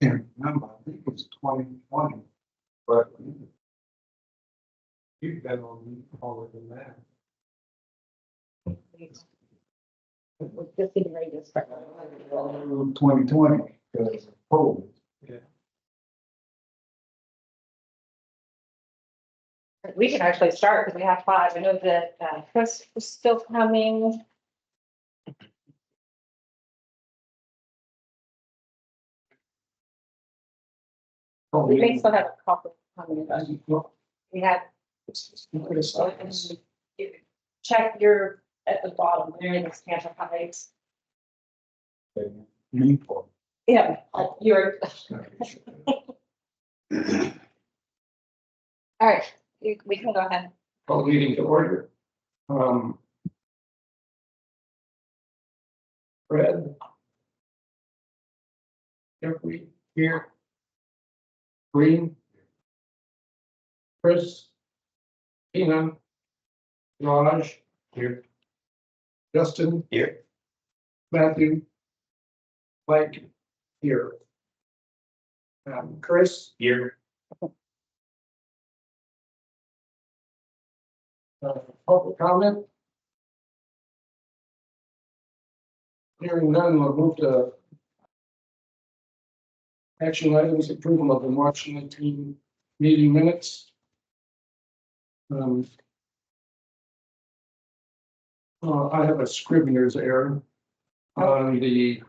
Can't remember, I think it was 2020, but you've been on longer than that. We're just getting ready to start. 2020, because of COVID. Yeah. We can actually start because we have 5. I know that Chris is still coming. We may still have a couple coming. We have, check your, at the bottom there in this Tampa Heights. Yeah, you're, all right, we can go ahead. Call meeting to order. Fred. Jeffrey here. Green. Chris. Tina. Raj. Here. Justin. Here. Matthew. Mike. Here. Chris. Here. Public comment. Hearing none, we'll move to action items, approval of the March 19 meeting minutes. I have a scrivener's error on the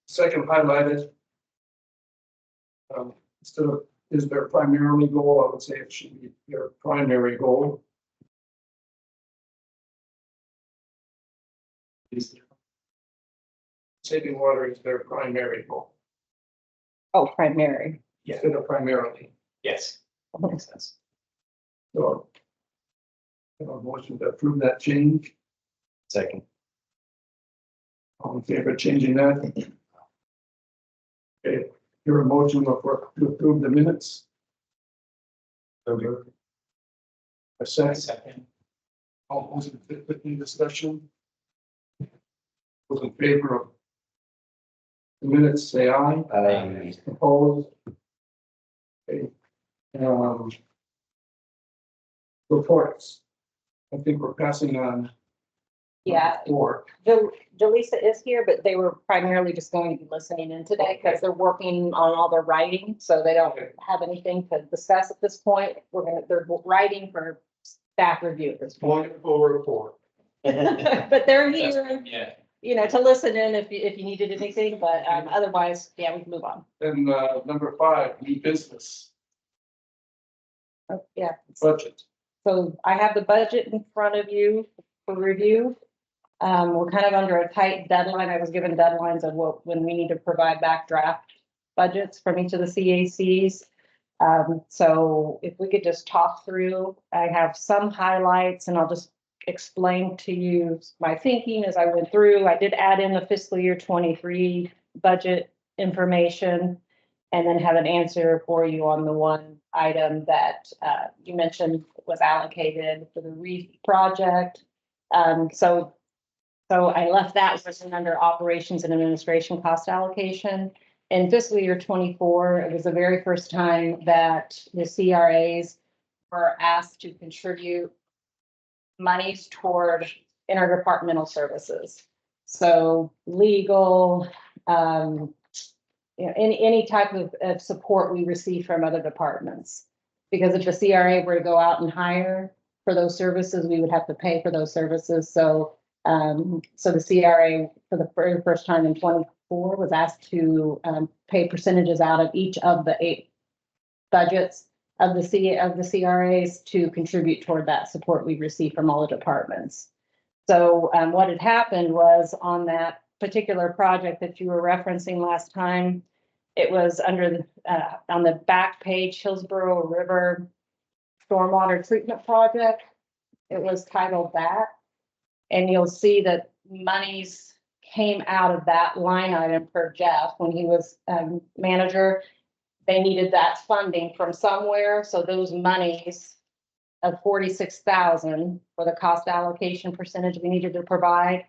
second highlighted. Instead of is their primarily goal, I would say it should be their primary goal. Saving water is their primary goal. Oh, primary. Yeah, instead of primarily. Yes. Makes sense. So, I have a motion to approve that change. Second. All in favor of changing that? Okay, your motion to approve the minutes. A second. All those in discussion? Those in favor of the minutes, say aye. Aye. Opposed? Okay. Reports. I think we're passing on. Yeah, 4. Jaleesa is here, but they were primarily just going to be listening in today because they're working on all their writing, so they don't have anything to discuss at this point. They're writing for staff review at this point. Wonderful report. But they're here, Yeah. you know, to listen in if you needed anything, but otherwise, yeah, we can move on. And number 5, new business Oh, yeah, budget. so I have the budget in front of you for review. We're kind of under a tight deadline. I was given deadlines of when we need to provide back draft budgets from each of the CACs. So if we could just talk through, I have some highlights and I'll just explain to you my thinking as I went through. I did add in the fiscal year 23 budget information and then have an answer for you on the one item that you mentioned was allocated for the REEF project. So I left that listed under operations and administration cost allocation. In fiscal year 24, it was the very first time that the CRAs were asked to contribute monies toward interdepartmental services. So legal, any type of support we receive from other departments. Because if the CRA were to go out and hire for those services, we would have to pay for those services. So the CRA for the very first time in 24 was asked to pay percentages out of each of the 8 budgets of the CRAs to contribute toward that support we receive from all the departments. So what had happened was on that particular project that you were referencing last time, it was under on the back page, Hillsborough River Stormwater Treatment Project. It was titled that. And you'll see that monies came out of that line item for Jeff when he was manager. They needed that funding from somewhere. So those monies of $46,000 for the cost allocation percentage we needed to provide,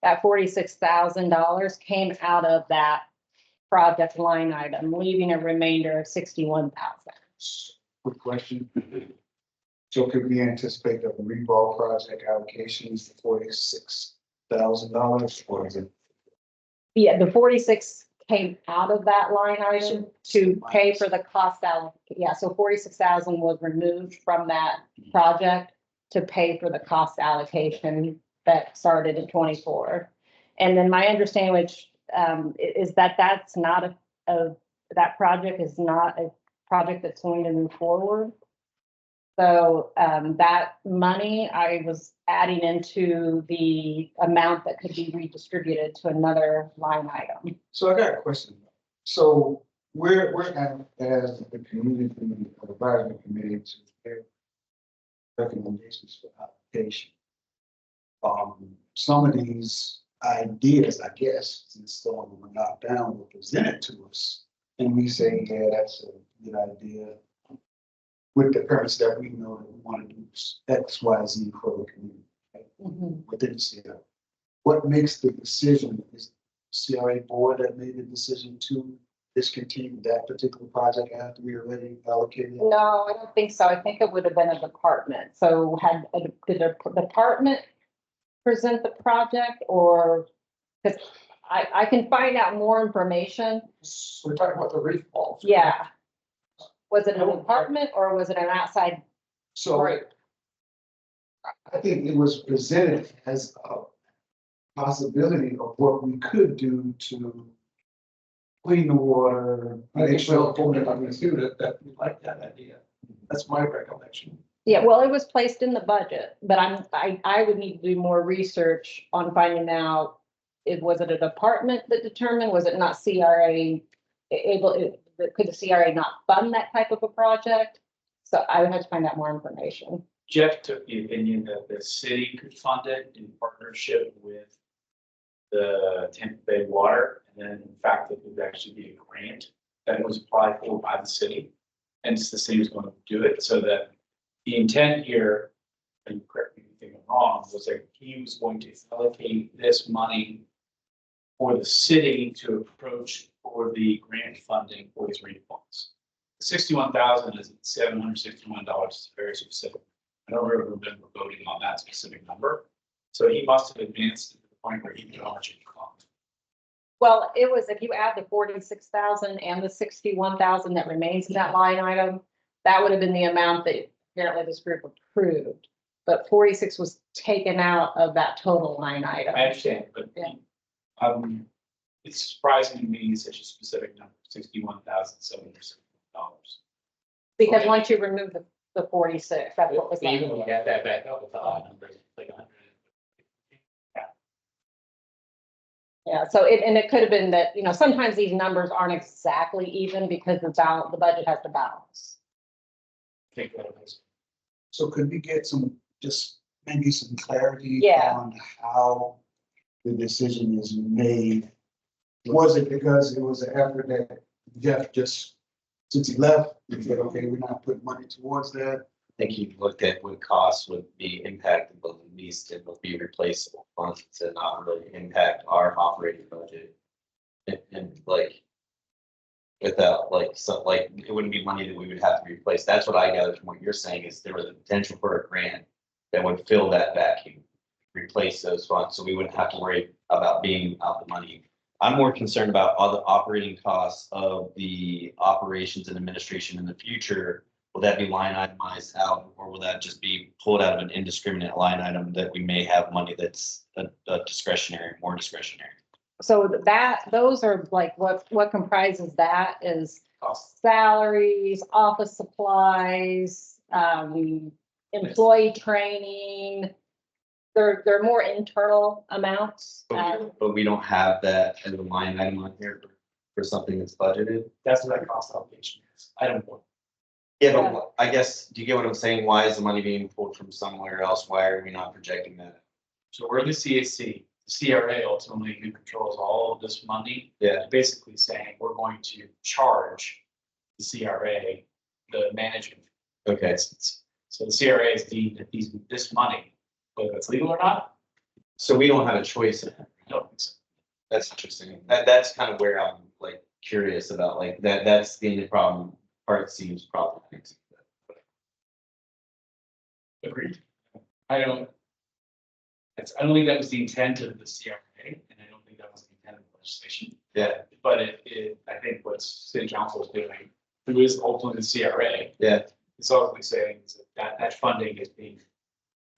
that $46,000 came out of that project line item, leaving a remainder of 61,000. Quick question. So could we anticipate that the revolve project allocation is $46,000 or is it? Yeah, the 46 came out of that line item to pay for the cost yeah, so 46,000 was removed from that project to pay for the cost allocation that started in 24. And then my understanding, which is that that's not that project is not a project that's going to move forward. So that money I was adding into the amount that could be redistributed to another line item. So I got a question. So we're at, as the community, advisory committee to their recommendations for application. Some of these ideas, I guess, since some of them were knocked down, were presented to us. And we say, yeah, that's a good idea. With the premise that we know that we want to do X, Y, Z for the community. Right? Within the CRA. What makes the decision? Is the CRA board that made the decision to discontinue that particular project after we already allocated? No, I don't think so. I think it would have been a department. So did a department present the project, or because I can find out more information. We're talking about the reef balls. Yeah. Was it a department or was it an outside So group? I think it was presented as a possibility of what we could do to clean the water. I think Bill told me about this too, that we like that idea. That's my recollection. Yeah, well, it was placed in the budget, but I would need to do more research on finding out, was it a department that determined, was it not CRA could the CRA not fund that type of a project? So I would have to find out more information. Jeff took the opinion that the city could fund it in partnership with the Tampa Bay Water. And then in fact, it would actually be a grant that was applied for by the city. And the city was going to do it, so that the intent here, and correct me if I'm wrong, was that he was going to allocate this money for the city to approach for the grant funding for these rain funds. The 61,000 is $761. It's very specific. I don't remember voting on that specific number. So he must have advanced to the point where he knew how much it cost. Well, it was, if you add the 46,000 and the 61,000 that remains in that line item, that would have been the amount that apparently this group approved. But 46 was taken out of that total line item. I understand, but Yeah. It's surprising to me such a specific number, $61,760. Because once you remove the 46, that's what was Even left. we got that back up with the odd numbers, it's like 100. Yeah, so it could have been that, sometimes these numbers aren't exactly even because the budget has to balance. I think that was. So could we get maybe some clarity Yeah. on how the decision is made? Was it because it was an effort that Jeff since he left, he said, okay, we're not putting money towards that? I think he looked at what costs would be impacted, but at least it would be replaceable funds to not really impact our operating budget. And without it wouldn't be money that we would have to replace. That's what I gathered from what you're saying, is there was a potential for a grant that would fill that vacuum, replace those funds, so we wouldn't have to worry about being out the money. I'm more concerned about all the operating costs of the operations and administration in the future. Will that be line itemized out, or will that just be pulled out of an indiscriminate line item that we may have money that's a discretionary, more discretionary? So those are like what comprises that is salaries, office supplies, employee training. They're more internal amounts. But we don't have that as a line item on here for something that's budgeted. That's what that cost allocation is. I don't know. Yeah, but I guess, do you get what I'm saying? Why is the money being pulled from somewhere else? Why are we not projecting that? So we're the CAC, the CRA ultimately who controls all of this money. Yeah. Basically saying we're going to charge the CRA the management. Okay. So the CRA is deemed that this money, whether it's legal or not. So we don't have a choice in that. I don't think so. That's interesting. That's kind of where I'm like, curious about like that. That's the only problem. Part seems problematic. Agreed. I don't. I don't think that was the intent of the CRA, and I don't think that was the intent of the legislation. Yeah, But I think what city council is doing, who is ultimately the CRA, yeah, is ultimately saying is that funding is being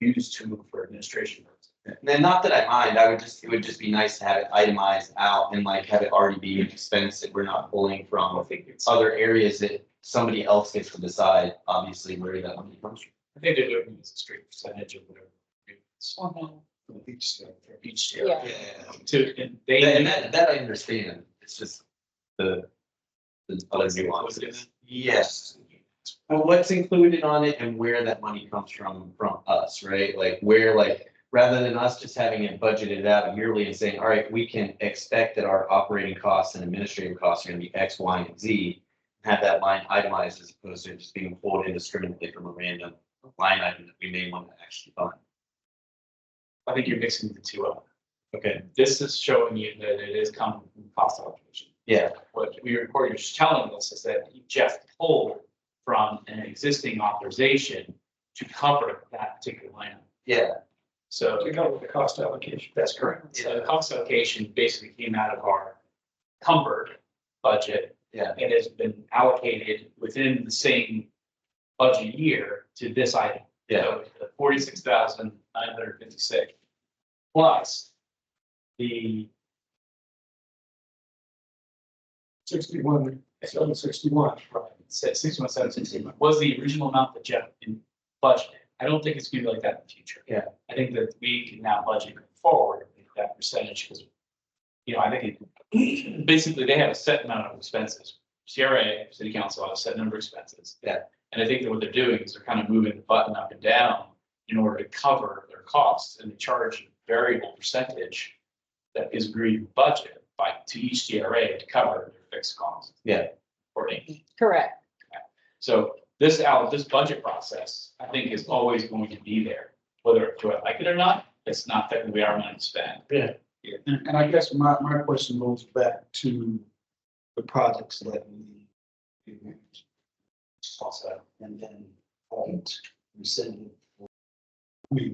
used for administration purposes. and not that I mind. It would just be nice to have it itemized out and like have it already be an expense that we're not pulling I from think it's, other areas that somebody else gets to decide, obviously, where that money comes from. I think they're doing it as a straight percentage of whatever. It's Mhm. from each year. Yeah. To, and they. And that I understand. It's just the other nuances. Yes. Well, what's included on it and where that money comes from us, right? Like where, like, rather than us just having it budgeted out yearly and saying, all right, we can expect that our operating costs and administrative costs are gonna be X, Y, and Z. Have that line itemized as opposed to just being pulled indiscriminately from a random line item that we may want to actually fund. I think you're mixing the two up. Okay. This is showing you that it is coming from cost allocation. Yeah, What you're just telling us is that Jeff pulled from an existing authorization to cover that particular line. item. yeah, So To cover the cost allocation. that's correct. So the cost allocation basically came out of our encumbered budget. Yeah. And has been allocated within the same budget year to this item. yeah, So the 46,956 plus the 61,761. said 61,761 was the original amount that Jeff budgeted. I don't think it's gonna be like that in the future. Yeah. I think that we can now budget going forward that percentage because, I think basically they have a set amount of expenses. CRA, city council has a set number of expenses. Yeah. And I think that what they're doing is they're kind of moving the button up and down in order to cover their costs, and they charge a variable percentage that is agreed to budget to each CRA to cover their fixed costs. Yeah. Correct. So this budget process, I think, is always going to be there, whether do I like it or not, it's not technically our money to spend. Yeah. And I guess my question goes back to the projects that we also, and then rescinded.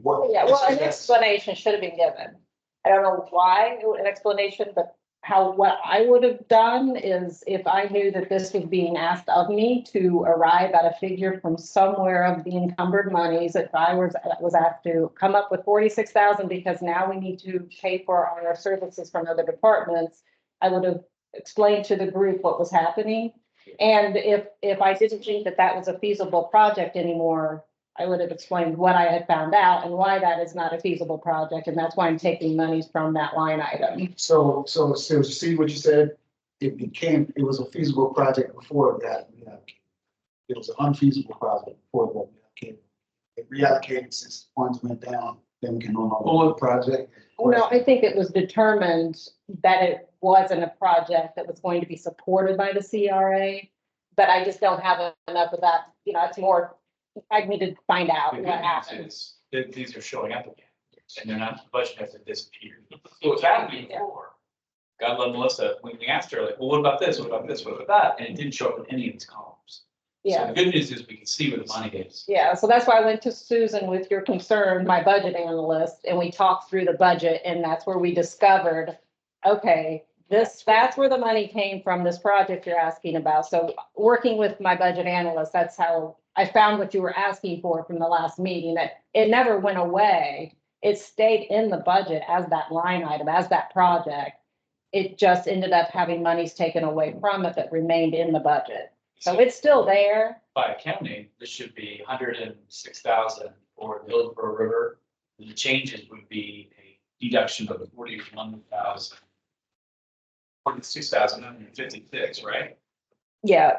What? Yeah, well, an explanation should have been given. I don't know why an explanation, but what I would have done is if I knew that this was being asked of me to arrive at a figure from somewhere of the encumbered monies, if I was asked to come up with 46,000 because now we need to pay for our services from other departments, I would have explained to the group what was happening. And if I didn't think that that was a feasible project anymore, I would have explained what I had found out and why that is not a feasible project, and that's why I'm taking monies from that line item. So see what you said? It was a feasible project before that. It was an unfeasible project before that. It reallocated since the funds went down, then we can no longer do the project. No, I think it was determined that it wasn't a project that was going to be supported by the CRA, but I just don't have enough of that, it's more, I need to find out The what good news happened. is that these are showing up again, and they're not, the budget hasn't disappeared. So it's happening before. God love Melissa, when we asked her, like, well, what about this, what about this, what about that, and it didn't show up in any of these columns. So Yeah, the good news is we can see where the money is. yeah, so that's why I went to Susan with your concern, my budget analyst, and we talked through the budget, and that's where we discovered, okay, that's where the money came from, this project you're asking about. So working with my budget analyst, that's how I found what you were asking for from the last meeting, that it never went away. It stayed in the budget as that line item, as that project. It just ended up having monies taken away from it that remained in the budget. So it's still there. By accounting, this should be 106,000 for the Hillsborough River. The changes would be a deduction of 46,956, right? Yeah,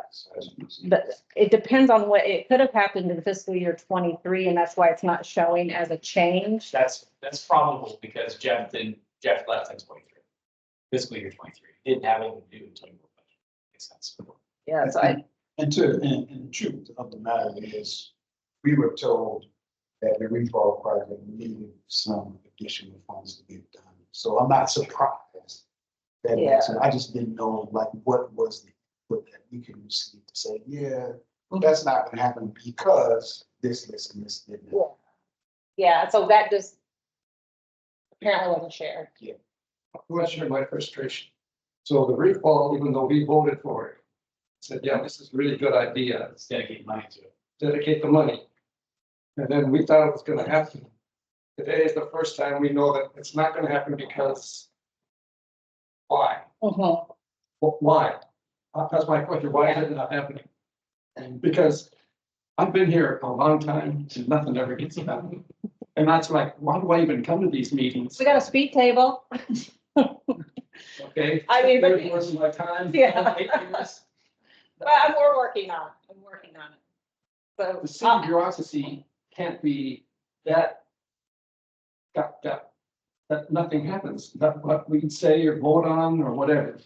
but it depends on what, it could have happened in fiscal year 23, and that's why it's not showing as a change. That's probable because Jeff left in 23. Fiscal year 23, didn't have anything to do with 24 budget. Makes sense. Yeah, so And the truth of the matter is, we were told that the reform project needed some additional funds to get done. So I'm not surprised That Yeah. makes sense. I just didn't know like what was the, what that we can receive to say, yeah, that's not gonna happen because this, and this, didn't happen. Yeah, so that just apparently wasn't shared. I want to share my frustration. So the recall, even though we voted for it, said, yeah, this is a really good idea, Let's dedicate money to it. dedicate the money. And then we thought it was gonna happen. Today is the first time we know that it's not gonna happen because why? Mhm. Why? That's my question. Why is it not happening? And because I've been here a long time and nothing ever gets done. And that's like, why do I even come to these meetings? We got a speed table. Okay. I mean, but- Third was my time. Yeah. 8 years. Well, we're working on it. I'm working on it. So. The city bureaucracy can't be that. That nothing happens, that what we can say or vote on or whatever.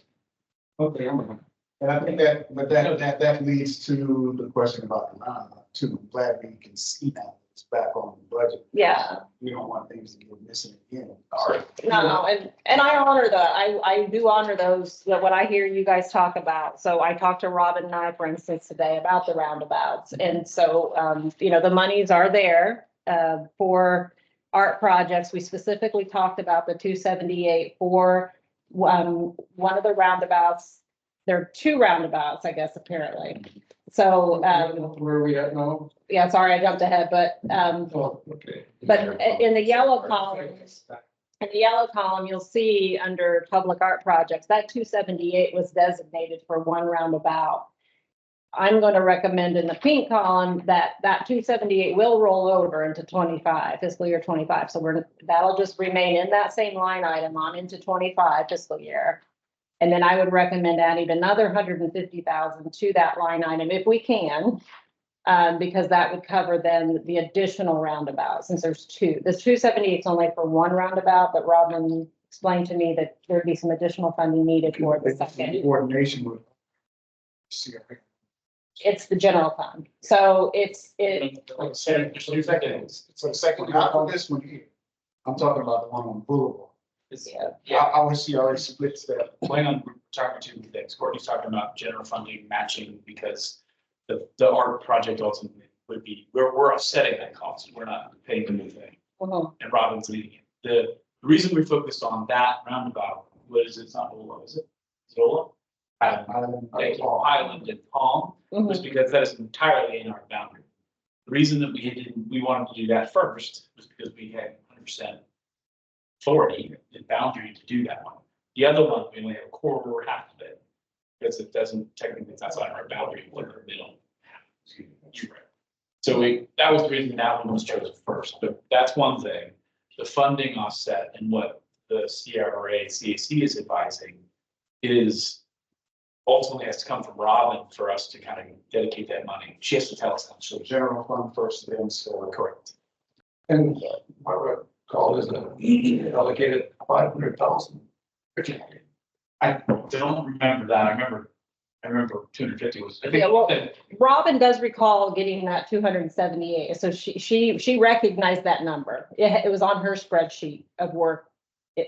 Okay, I'm gonna. And I think that, but that leads to the question about the roundabout too. I'm glad we can see now it's back on the budget. Yeah. We don't want things to go missing again. No, and I honor I do honor those, what I hear you guys talk about. So I talked to Robin and I, for instance, today about the roundabouts. And so, the monies are there, for art projects. We specifically talked about the 278 for, one of the roundabouts. There are two roundabouts, I guess, apparently. So, Where are we at now? yeah, sorry, I jumped ahead, but, Oh, okay. but in the yellow column, in the yellow column, you'll see under public art projects, that 278 was designated for one roundabout. I'm going to recommend in the pink column that 278 will roll over into 25, fiscal year 25. So that'll just remain in that same line item on into 25 fiscal year. And then I would recommend adding another 150,000 to that line item if we can. Because that would cover then the additional roundabout, since there's two. This 278 is only for one roundabout, but Robin explained to me that there'd be some additional funding needed for the second. Coordination with CRA. It's the general fund. So it's. So the second, not for this one here. I'm talking about the one on Boulevard. Yeah. Our CRA splits that. Plan on talking two things. Courtney's talking about general funding matching because the art project ultimately would be, we're offsetting that cost. We're not paying the new thing. Mhm. And Robin's leading it. The reason we focused on that roundabout was it's not Ola, is it? Is it Ola? Thank you. Highland and Palm was Mhm. because that is entirely in our boundary. The reason that we wanted to do that first was because we had 100% authority and boundary to do that one. The other one, we only have a quarter, half of it. Because it doesn't, technically, it's outside our boundary, we're in the middle. So that was the reason that one was chosen first, but that's one thing. The funding offset and what the CRA, CAC is advising is ultimately has to come from Robin for us to kind of dedicate that money. She has to tell us how So much. general fund first, then so. Correct. And I recall is allocated 500,000. I don't remember that. I remember 250 was. I think Yeah, well, that- Robin does recall getting that 278. So she recognized that number. It was on her spreadsheet of work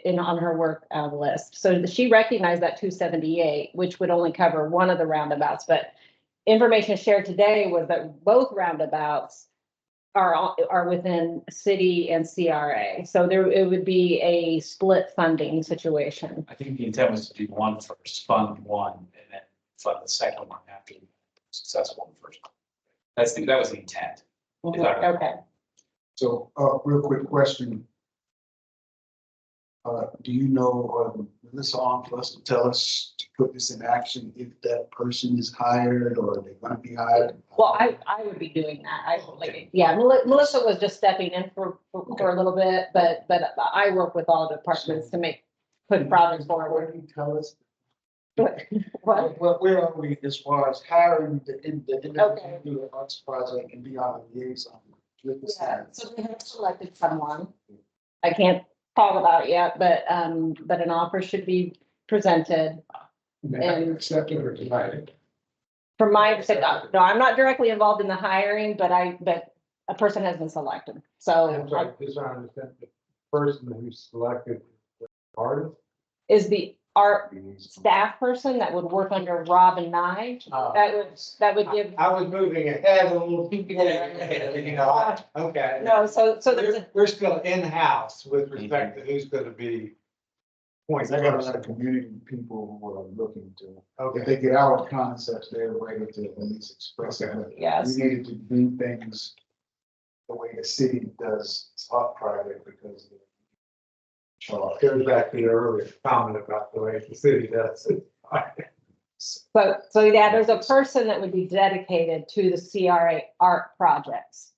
on her work list. So she recognized that 278, which would only cover one of the roundabouts. But information shared today was that both roundabouts are within city and CRA. So it would be a split funding situation. I think the intent was to do one first, fund one, and then fund the second one after the successful one first. That was the intent. Okay. So, real quick question. Do you know, Melissa on for us to tell us to put this in action if that person is hired or they're gonna be hired? Well, I would be doing that. Melissa was just stepping in for a little bit, but I work with all departments to put projects Why forward. don't you tell us? What? Where are we as far as hiring the Okay. individual to do the arts project and be on the liaison with the Yeah, staff? so we have selected someone. I can't talk about it yet, but an offer should be presented. And- Accepted or denied. From my understanding, no, I'm not directly involved in the hiring, but a person has been selected. So Just I understand the person who's selected the artist. is the art staff person that would work under Rob and I. That would give, I was moving ahead a little, you know, okay. no, so there's a, We're still in-house with respect to who's gonna be. Points. I got a lot of community people who are looking to, if Okay, they get our concepts, they're ready to at least express it. But yes, we needed to do things the way the city does its art project because. goes back to your earlier comment about the way the city does it. so yeah, there's a person that would be dedicated to the CRA art projects.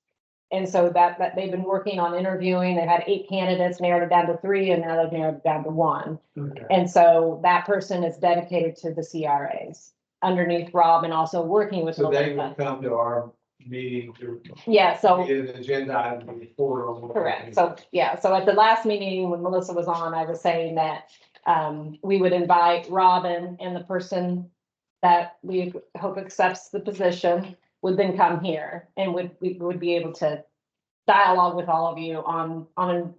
And so that they've been working on interviewing, they had 8 candidates, narrowed it down to 3, and now they've narrowed it down to 1. Okay. And so that person is dedicated to the CRAs underneath Rob and also working with So they Melissa. will come to our meeting to Yeah, so, get an agenda item to report on. what we're correct. doing. So, yeah, so at the last meeting when Melissa was on, I was saying that we would invite Robin, and the person that we hope accepts the position would then come here and we would be able to dialogue with all of you on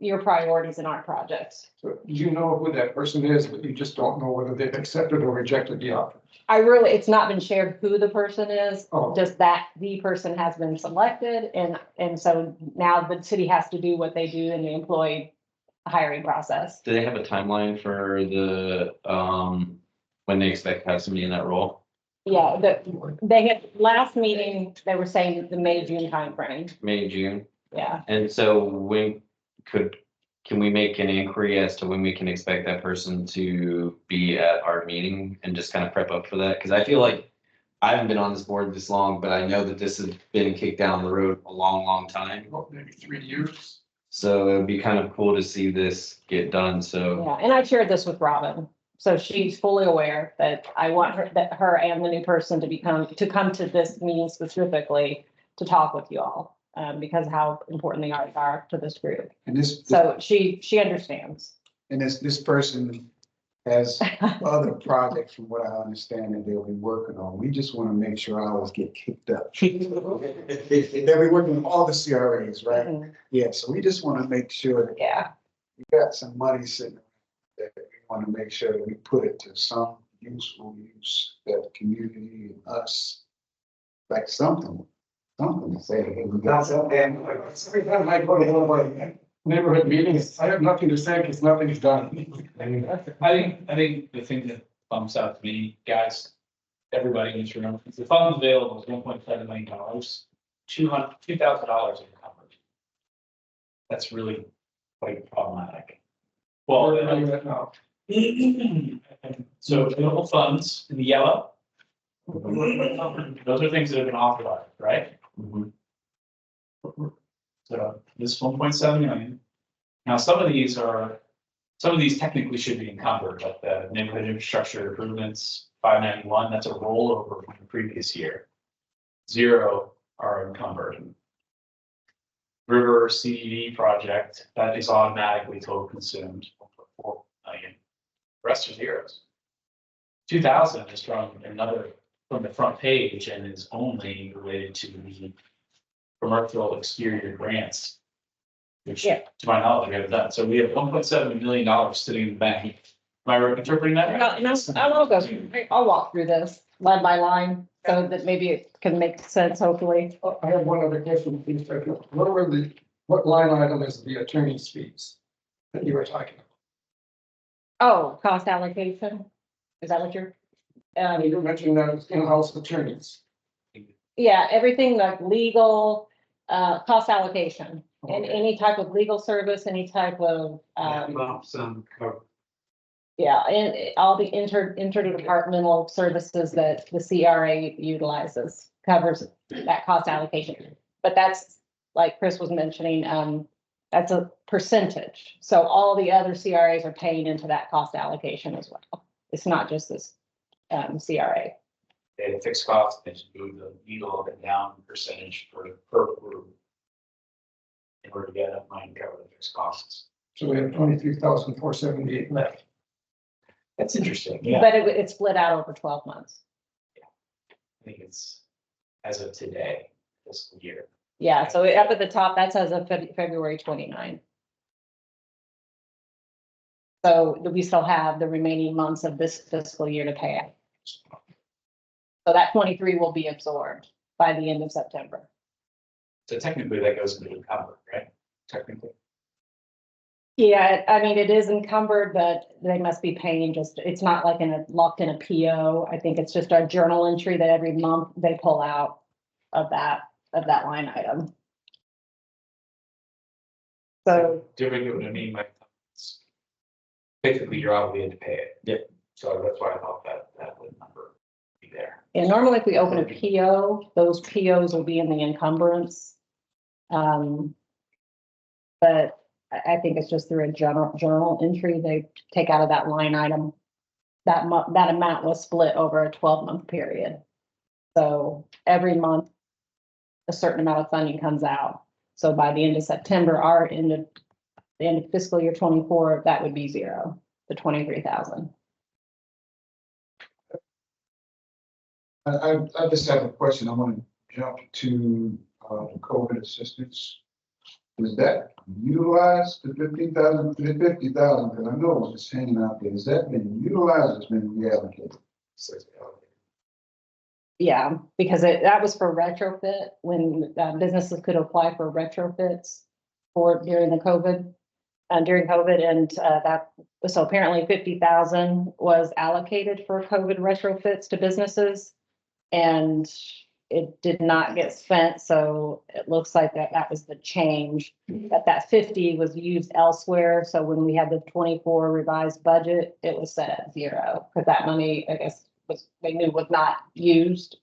your priorities in our projects. So you know who that person is, but you just don't know whether they've accepted or rejected the offer. It's not been shared who the person is, Oh. just that the person has been selected, and so now the city has to do what they do in the employee hiring process. Do they have a timeline for the, when they expect to have somebody in that role? Yeah, they had, last meeting, they were saying the May, June timeframe, May, June? yeah. And so when can we make an inquiry as to when we can expect that person to be at our meeting and just kind of prep up for that? Because I feel like I haven't been on this board this long, but I know that this has been kicked down the road a long, long time. Well, maybe 3 years. So it'd be kind of cool to see this get done, so. Yeah, and I shared this with Robin, so she's fully aware that I want her and the new person to come to this meeting specifically to talk with you all. Because of how important the arts are to this group. And So she understands. this person has other projects from what I understand that they'll be working on. We just want to make sure ours get kicked up. They'll be working on all the CRAs, right? Mhm. Yeah, so we just want to make sure that Yeah, we got some money sitting there that we want to make sure that we put it to some useful use that the community and us, like something to say. Hey, we got something. Every time I go to one of my neighborhood meetings, I have nothing to say because nothing's done. I think the thing that bumps out to me, guys, everybody in this room, is the funds available is $1.7 million, $2,000 encumbered. That's really quite problematic. Well, Where are you at now? so available funds in the yellow. Those are things that have been authorized, right? Mhm. So this 1.7 million. Now, some of these technically should be encumbered, like the neighborhood infrastructure improvements, 591, that's a rollover from the previous year. 0 are encumbered. River CED project, that is automatically total consumed, 1.4 million. The rest are zeros. 2,000 is from the front page and is only related to the commercial exterior grants. Which, Yeah. to my knowledge, we haven't done. So we have $1.7 million sitting in the bank. Am I interpreting that right? I'll walk through this line by line, so that maybe it can make sense, hopefully. I have one other question, please. What line item is the attorney's fees that you were talking about? Oh, cost allocation, is that what you're? You were mentioning that it's in-house attorneys. Yeah, everything like legal, cost allocation, and Okay. any type of legal service, any type of, Lump sum cover. yeah, and all the interdepartmental services that the CRA utilizes covers that cost allocation. But that's, like Chris was mentioning, that's a percentage. So all the other CRAs are paying into that cost allocation as well. It's not just this, CRA. They had fixed costs, they just move the needle up and down percentage per group. In order to get enough money to cover the fixed costs. So we have 23,478 left. That's interesting. Yeah, But it's split out over 12 months. I think it's as of today, fiscal year. Yeah, so up at the top, that's as of February 29. So we still have the remaining months of this fiscal year to pay out. So that 23 will be absorbed by the end of September. So technically that goes into encumbered, right? Technically. Yeah, I mean, it is encumbered, but they must be paying just, it's not like locked in a PO. I think it's just a journal entry that every month they pull out of that line item. So, Do we give it a name like? Basically, you're obligated to pay it. Yep. So that's why I thought that would number be there. and normally if we open a PO, those POs will be in the encumbrance. But I think it's just through a journal entry, they take out of that line item. That amount was split over a 12-month period. So every month, a certain amount of funding comes out. So by the end of September, the end of fiscal year 24, that would be zero, the 23,000. I just have a question. I want to jump to, the COVID assistance. Is that utilized, the 50,000, because I know it was just hanging out there. Has that been utilized or has been reallocated? Yeah, because that was for retrofit, when businesses could apply for retrofits during COVID, and so apparently 50,000 was allocated for COVID retrofits to businesses. And it did not get spent, so it looks like that was the change. That 50 was used elsewhere, so when we had the 24 revised budget, it was set at zero, because that money, I guess, they knew was not used,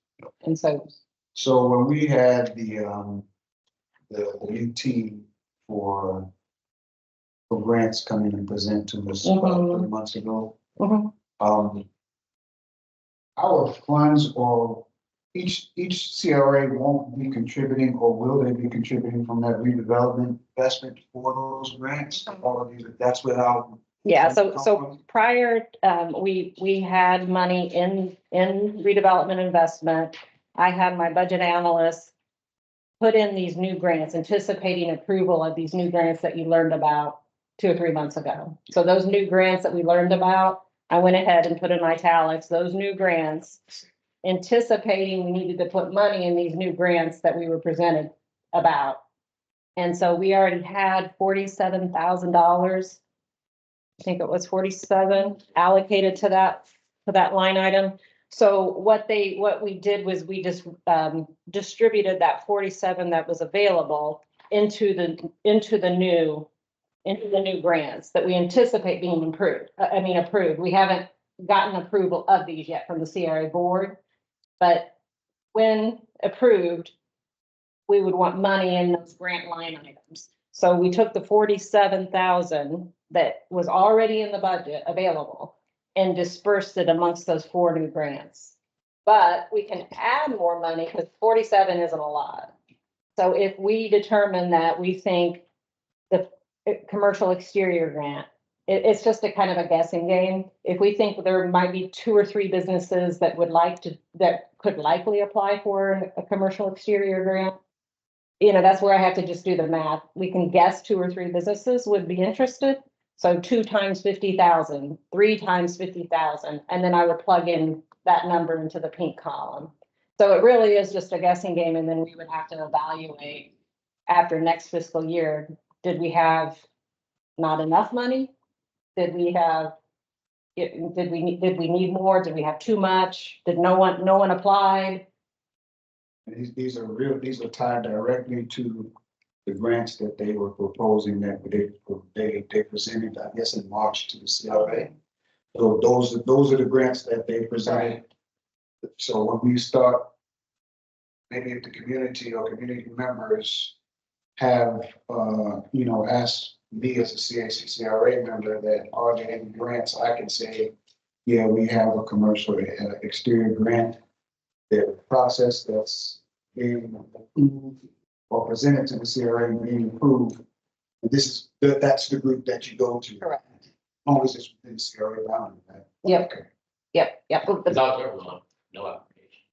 and so. So when we had the new team for grants coming and present to us about 3 months ago, our funds or each CRA won't be contributing, or will they be contributing from that redevelopment investment for those grants? All of these, that's without. Yeah, so prior, we had money in redevelopment investment. I had my budget analyst put in these new grants, anticipating approval of these new grants that you learned about 2 or 3 months ago. So those new grants that we learned about, I went ahead and put in italics, those new grants, anticipating we needed to put money in these new grants that we were presented about. And so we already had $47,000. I think it was 47 allocated to that line item. So what we did was we just distributed that 47 that was available into the new grants that we anticipate being approved. We haven't gotten approval of these yet from the CRA board, but when approved, we would want money in those grant line items. So we took the 47,000 that was already in the budget available and dispersed it amongst those 4 new grants. But we can add more money because 47 isn't a lot. So if we determine that we think the commercial exterior grant, it's just a kind of a guessing game. If we think there might be 2 or 3 businesses that could likely apply for a commercial exterior grant, that's where I have to just do the math. We can guess 2 or 3 businesses would be interested. So 2 times 50,000, 3 times 50,000, and then I would plug in that number into the pink column. So it really is just a guessing game, and then we would have to evaluate after next fiscal year. Did we have not enough money? Did we need more? Did we have too much? Did no one applied? These are tied directly to the grants that they were proposing that they presented, I guess, in March to the CRA. So those are the grants that they presented. So when we start, maybe if the community or community members have, asked me as a CAC CRA member that are there any grants, I can say, yeah, we have a commercial exterior grant. The process that's being approved or presented to the CRA and being approved. And that's the group that you go to. Correct. As long as it's within the CRA boundary. Right? Yep. Okay. Yep. Because Alberta, no application.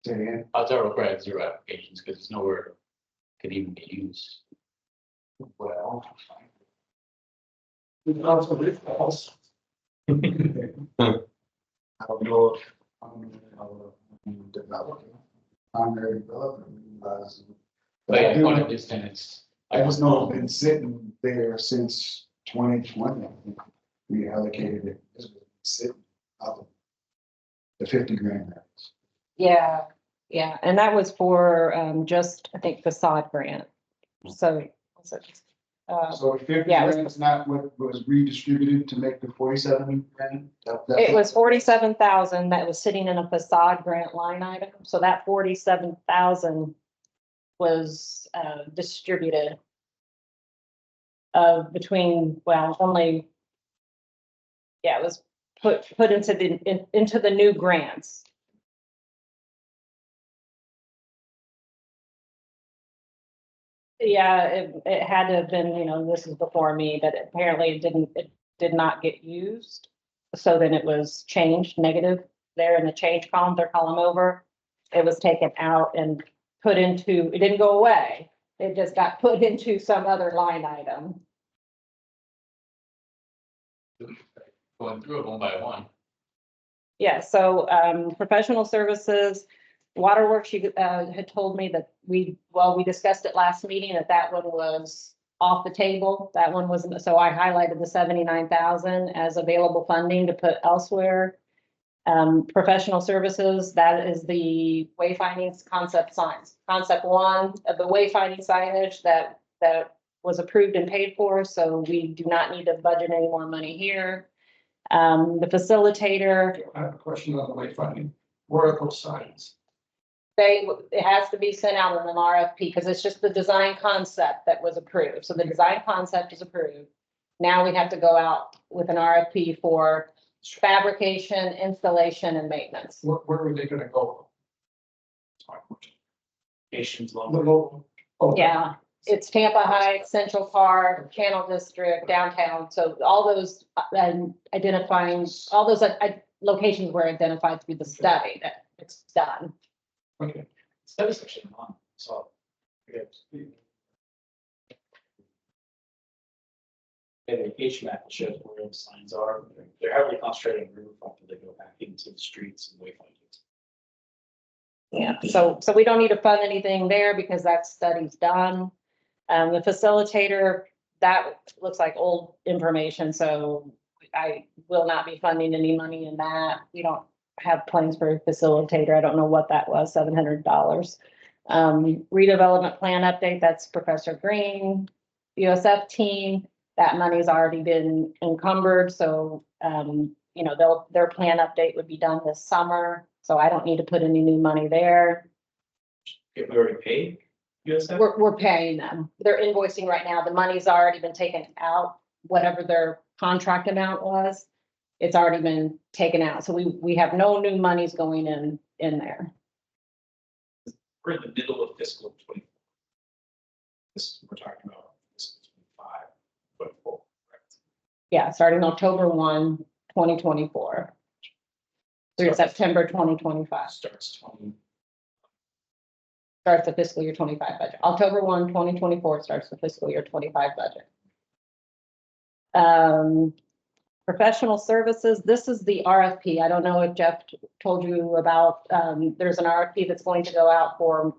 Say it again. Alberta requires 0 applications because it's nowhere could even be used. Well, We also live false. I don't know if I'm developing, primary development. But I do, I just know it's been sitting there since 2020. We allocated it, it's been sitting out of the 50 grand. Yeah, yeah, and that was for, just, I think, facade grant. So, So 50 yeah, it was- grand is not what was redistributed to make the 47 grand? it was 47,000 that was sitting in a facade grant line item, so that 47,000 was, distributed between, well, only, yeah, it was put into the new grants. Yeah, it had to have been, this is before me, but apparently it did not get used. So then it was changed negative there in the change column, third column over. It was taken out and put into, it didn't go away. It just got put into some other line item. Going through it one by one. Yeah, so, professional services, waterworks, you, had told me that we discussed it last meeting, that one was off the table. That one was, so I highlighted the 79,000 as available funding to put elsewhere. Professional services, that is the wayfinding concept signs. Concept one of the wayfinding signage that was approved and paid for, so we do not need to budget any more money here. The facilitator, I have a question on the wayfinding. Where are those signs? it has to be sent out in an RFP because it's just the design concept that was approved. So the design concept is approved. Now we have to go out with an RFP for fabrication, installation, and maintenance. Where are they gonna go? That's my question. Patients The lumber. local. Oh, Yeah, it's Tampa Heights, Central Park, Channel District, downtown. So all those, identifying, all those locations were identified through the study that it's done. Okay. That is actually on, so. And the HMAP shows where the signs are, they're heavily concentrated in Riverfront, but they go back into the streets and wayfinding. Yeah, so we don't need to fund anything there because that study's done. The facilitator, that looks like old information, so I will not be funding any money in that. We don't have plans for a facilitator. I don't know what that was, $700. Redevelopment plan update, that's Professor Green. USF team, that money's already been encumbered, so, their plan update would be done this summer. So I don't need to put any new money there. If we already paid USF? We're paying them. They're invoicing right now. The money's already been taken out, whatever their contract amount was. It's already been taken out. So we have no new monies going in there. We're in the middle of fiscal 24. We're talking about fiscal 25, 24, correct? Yeah, starting October 1, 2024 through September 2025. Starts 20. Starts the fiscal year 25 budget. October 1, 2024 starts the fiscal year 25 budget. Professional services, this is the RFP. I don't know if Jeff told you about, there's an RFP that's going to go out for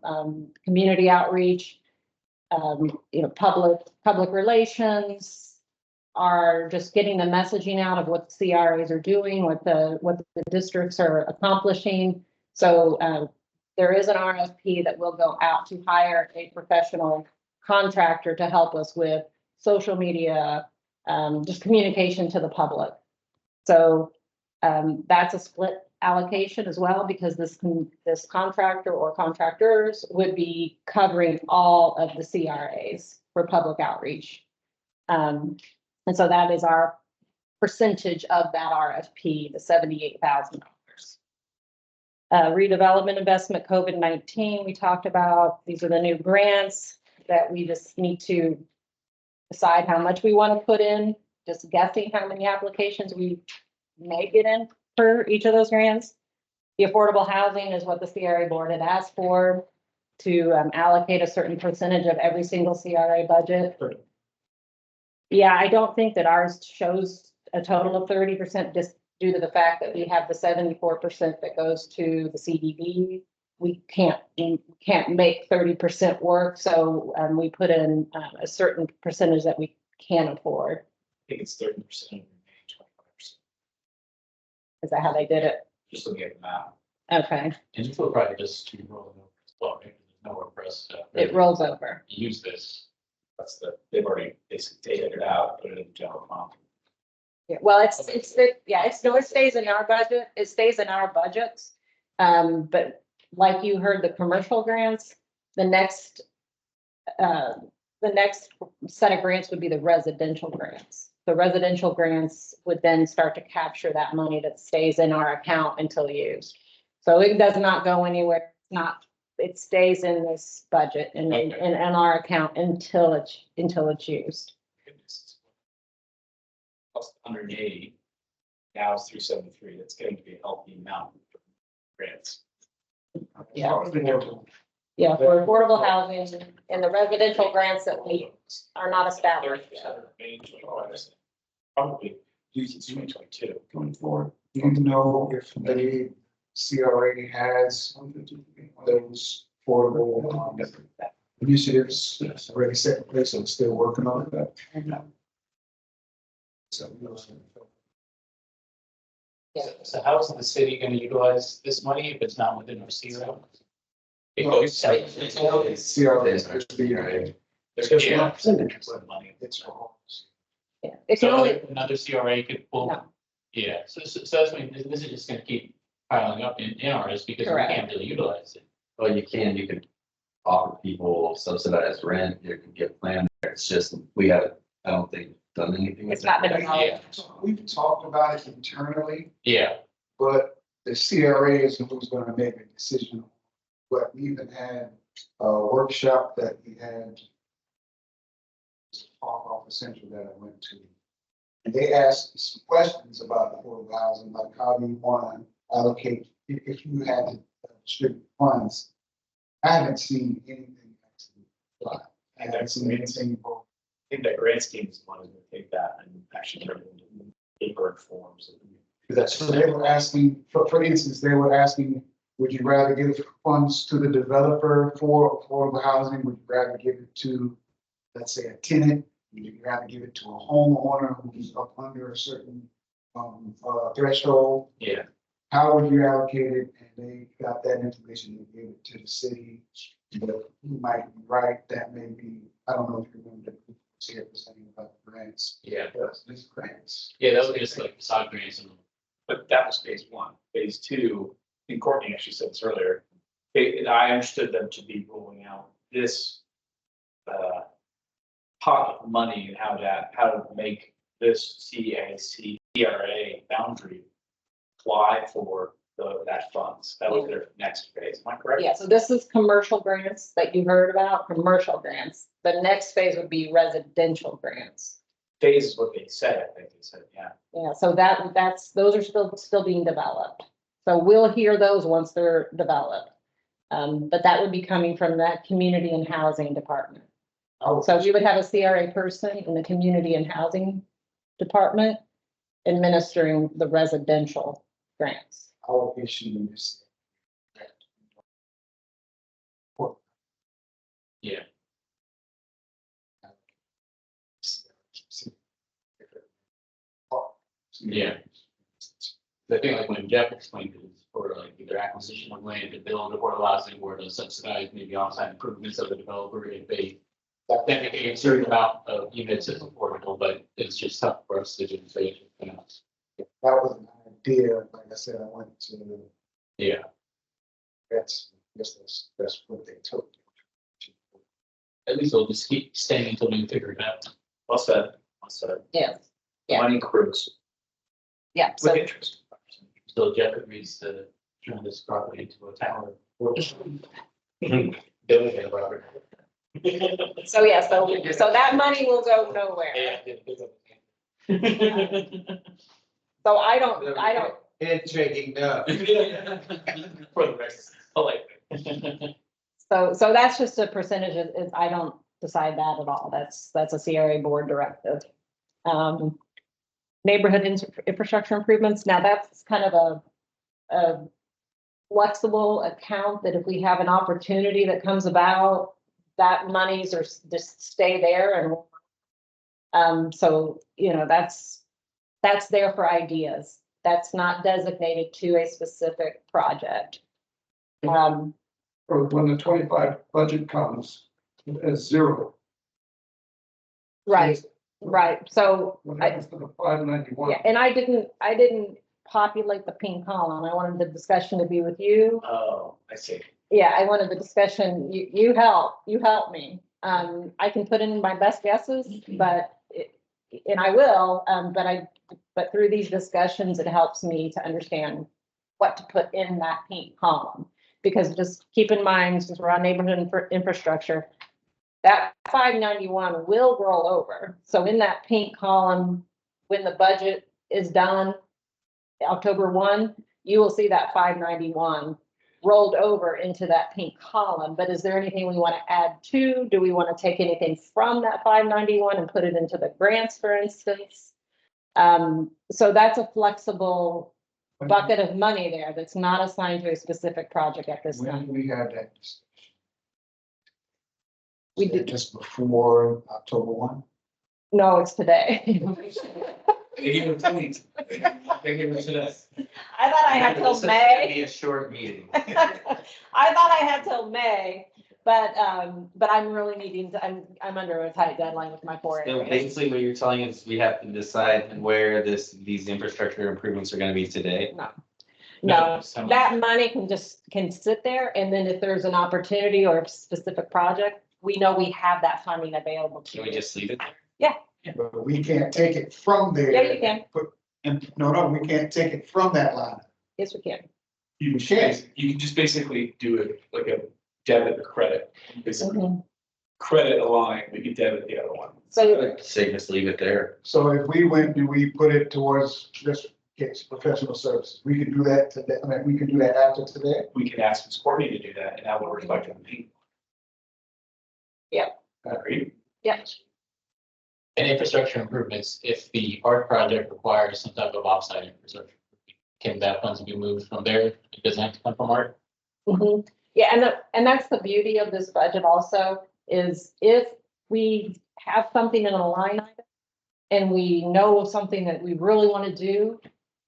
community outreach, public relations, are just getting the messaging out of what the CRAs are doing, what the districts are accomplishing. So there is an RFP that will go out to hire a professional contractor to help us with social media, just communication to the public. So that's a split allocation as well, because this contractor or contractors would be covering all of the CRAs for public outreach. And so that is our percentage of that RFP, the $78,000. Redevelopment investment, COVID-19, we talked about. These are the new grants that we just need to decide how much we want to put in, just guessing how many applications we may get in for each of those grants. The affordable housing is what the CRA board had asked for, to allocate a certain percentage of every single CRA budget. Yeah, I don't think that ours shows a total of 30% just due to the fact that we have the 74% that goes to the CDB. We can't make 30% work, so we put in a certain percentage that we can afford. I think it's 30% of the remaining 25%. Is that how they did it? Just looking at the map. Okay, And you will probably just keep rolling over as well, right? There's nowhere for us to. it rolls over. Use this. That's they've already basically taken it out, put it in the general fund. Yeah, well, it stays in our budget, it stays in our budgets. But like you heard, the commercial grants, the next set of grants would be the residential grants. The residential grants would then start to capture that money that stays in our account until used. So it does not go anywhere, it stays in this budget and in our account until it's used. Plus 180. Now it's 373. That's getting to be a healthy amount for grants. Yeah. Yeah, for affordable housing and the residential grants that we are not established. 30% of the remaining 25%. Probably use it 2022. Going forward. Do you know if the CRA has those affordable initiatives already set in place or still working on it? So, So how is the city gonna utilize this money if it's not within our CRO? It Well, goes. CRA is the, There's just Yeah. one percentage of money. it's for homes. Yeah, it can So only, another CRA could pull. No. Yeah, so that's when, this is just gonna keep piling up in ours because we Correct. can't really utilize it. Well, you could offer people subsidized rent, you could get plan, it's just, we haven't, I don't think, done anything. with It's not that. been Yeah. We've talked about it internally, Yeah, but the CRA is who's gonna make a decision. But we even had a workshop that we had off the central that I went to. And they asked some questions about affordable housing, like how do you want to allocate, if you had to distribute funds. I haven't seen anything actually apply. I haven't seen anything. I think that grant scheme is one that will take that and actually turn it into paper forms. So they were asking, for instance, they were asking, would you rather give funds to the developer for affordable housing? Would you rather give it to, let's say, a tenant? Would you rather give it to a homeowner who's up under a certain threshold? Yeah. How would you allocate it? And they got that information and gave it to the city. But you might be right, that may be, I don't know if you remember the here saying about the grants. yeah, These grants. yeah, that was just like side grants and. But that was phase one. Phase two, and Courtney actually said this earlier, I understood them to be rolling out this pot of money and how to make this CAC, CRA boundary apply for that funds. That was their next phase. Am I correct? yeah, so this is commercial grants that you heard about, commercial grants. The next phase would be residential grants. Phase is what they said, I think they said, yeah. Yeah, so those are still being developed. So we'll hear those once they're developed. But that would be coming from that community and housing department. So we would have a CRA person in the community and housing department administering the residential grants. Our issue is. Yeah. Yeah. I think like when Jeff explained it, it's for like either acquisition of land to build affordable housing or to subsidize maybe on-site improvements of the developer if they. Then they get a certain amount of units is affordable, but it's just tough for us to do. You know. That was an idea, like I said, I went to, Yeah, that's what they took. at least they'll just keep staying until we figure it out. Well said, well said. Yeah. Yeah. Money accrues Yeah, with so interest. So Jeff agrees to turn this property into a tower. Building it, Robert. so that money will go nowhere. So I don't, Handshaking now. For the rest, I like it. so that's just a percentage I don't decide that at all. That's a CRA board directive. Neighborhood infrastructure improvements. Now that's kind of a flexible account that if we have an opportunity that comes about, that monies are just stay there and so, you know, that's there for ideas. That's not designated to a specific project. Or when the 25 budget comes as zero. Right, right. So What happens to the 591? yeah, and I didn't populate the pink column. I wanted the discussion to be with you. Oh, I see. Yeah, I wanted the discussion, you help me. I can put in my best guesses, and I will, but through these discussions, it helps me to understand what to put in that pink column. Because just keep in mind, since we're on neighborhood infrastructure, that 591 will roll over. So in that pink column, when the budget is done, October 1, you will see that 591 rolled over into that pink column. But is there anything we want to add to? Do we want to take anything from that 591 and put it into the grants, for instance? So that's a flexible bucket of money there that's not assigned to a specific project at this When time. we had that discussion? We Was it did, just before October 1? no, it's today. They give it to me. They give it to us. I thought I had till This is gonna May. be a short meeting. I thought I had till May, but I'm really needing to, I'm under a tight deadline with my four So areas. basically what you're telling us, we have to decide where these infrastructure improvements are gonna be today. No, that money can sit there, and then if there's an opportunity or a specific project, we know we have that funding available to Can we us. just leave it? But we can't take it from there. Yeah, you can. No, we can't take it from that line. Yes, we can. You can just basically do it like a debit or credit. Basically, credit a line, we can debit the other one. So, Say just leave it there. So if we went, do we put it towards this case, professional services? We could do that today. I mean, we can do that after today. We can ask Ms. Courtney to do that, and that will reflect on the pink. Yeah. Agreed. yeah, And infrastructure improvements, if the art project requires some type of offsite infrastructure, can that funds be moved from there? It doesn't have to come from art? mhm. Yeah, and that's the beauty of this budget also, is if we have something in a line item and we know of something that we really want to do,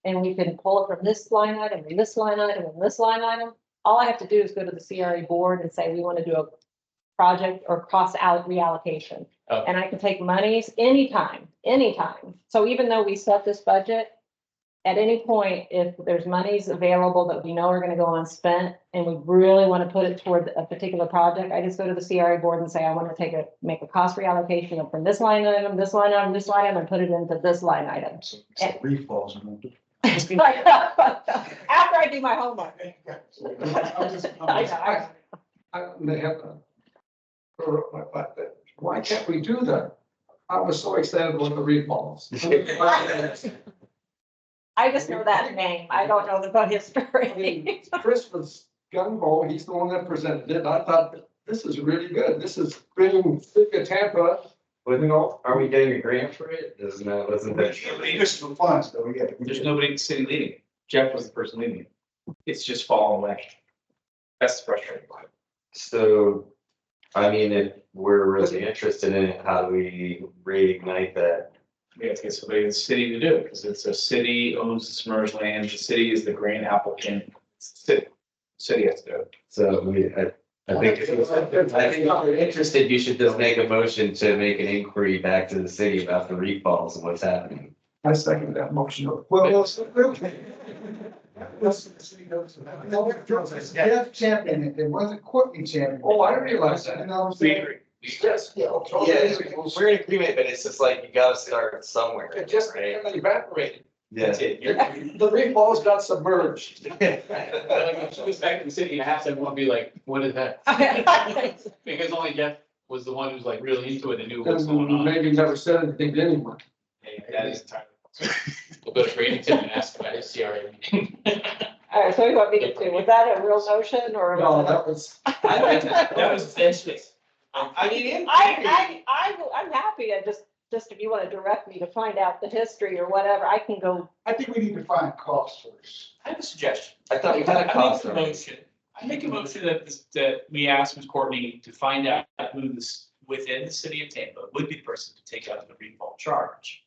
and we can pull it from this line item, and this line item, and this line item, all I have to do is go to the CRA board and say, we want to do a project or cost out reallocation. Okay. And I can take monies anytime. So even though we set this budget, at any point, if there's monies available that we know are gonna go unspent and we really want to put it toward a particular project, I just go to the CRA board and say, I want to make a cost reallocation from this line item, this line item, this line item, and put it into this line item. So refalls. I'm gonna do. After I do my homework. They have why can't we do that? I was so excited with the refalls. I just know that name. I don't know the history. Chris was gung ho. He's the one that presented it. I thought, this is really good. This is bringing City of Tampa. But are we getting a grant for it? Isn't that? Municipal funds, though, yeah. There's nobody in the city leading it. Jeff was the person leading it. It's just falling away. That's the frustrating part. So, I mean, if we're really interested in it, how do we reignite that? We have to get somebody in the city to do it, because it's a city owns the submerged land, the city is the grant applicant. It's the city has to do it. So I think if you're interested, you should just make a motion to make an inquiry back to the city about the refalls and what's happening. I second that motion. Well, Jeff championed it. It wasn't Courtney championing. Oh, I realize that. You know what I'm We saying? agree. Yes, yeah. Yeah, we're in agreement, but it's just like, you gotta start somewhere. It just right? evaporated. Yeah. That's it. You're- The refalls got submerged. Like, if she was back in the city, and half everyone would be like, what is that? Because only Jeff was the one who's like really into it and knew what's going on. Maybe never said anything to anyone. That is entirely. We'll go to Bradenton and ask about his CRA meeting. All right, so you want me to do, was that a real motion or? No, that was. That was bench space. I mean, I'm happy. just if you want to direct me to find out the history or whatever, I can go. I think we need to find costs first. I have a suggestion. I thought we had a cost I already. make a motion that we ask Ms. Courtney to find out who this, within the city of Tampa, would be the person to take out the default charge.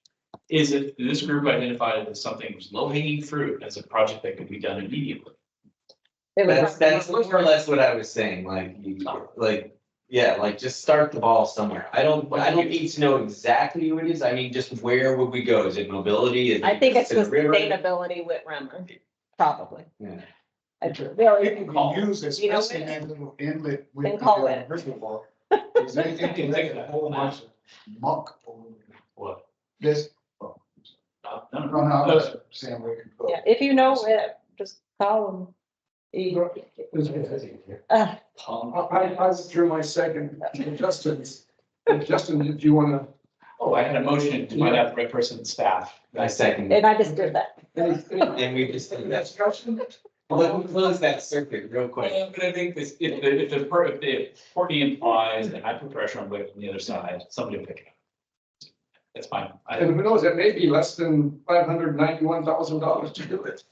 Is it this group identified it as something that was low hanging fruit as a project that could be done immediately? It was That's more or less what I was saying, yeah, like just start the ball somewhere. I don't need to know exactly who it is. I mean, just where would we go? Is it mobility? Is I it think it's to the river? sustainability with Remmer, probably. Yeah. It can be used, You know, especially in that little inlet with then the call it. reservoir. Is anything can take a whole bunch of muck over there. What? This, No, no, no, no, I'm no. just saying we can put. Yeah, if you know it, just call them. I withdrew my second. Justin's, Justin, if you wanna, Oh, I had a motion to find out the right person in staff. I second. And I just did that. And we just did that. discussion? Let's close that circuit real quick. But I think this, if Courtney implies, and I put pressure on Blake from the other side, somebody will pick it up. That's fine. And who knows, it may be less than $591,000 to do it.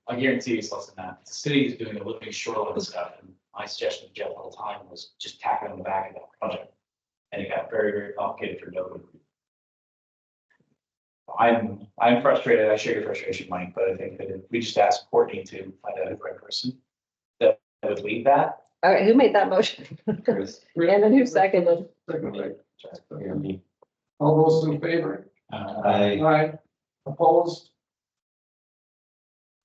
I guarantee it's less than that. The city is doing a living shoreline stuff, and my suggestion to Jeff all the time was just tack it on the back of that project. And it got very, very complicated for nobody. I'm frustrated. I share your frustration, Mike, but I think that if we just ask Courtney to find out the right person that would lead that. All right, who made that motion? Chris. And then who seconded? Second. All those in favor? I, Aye. Opposed?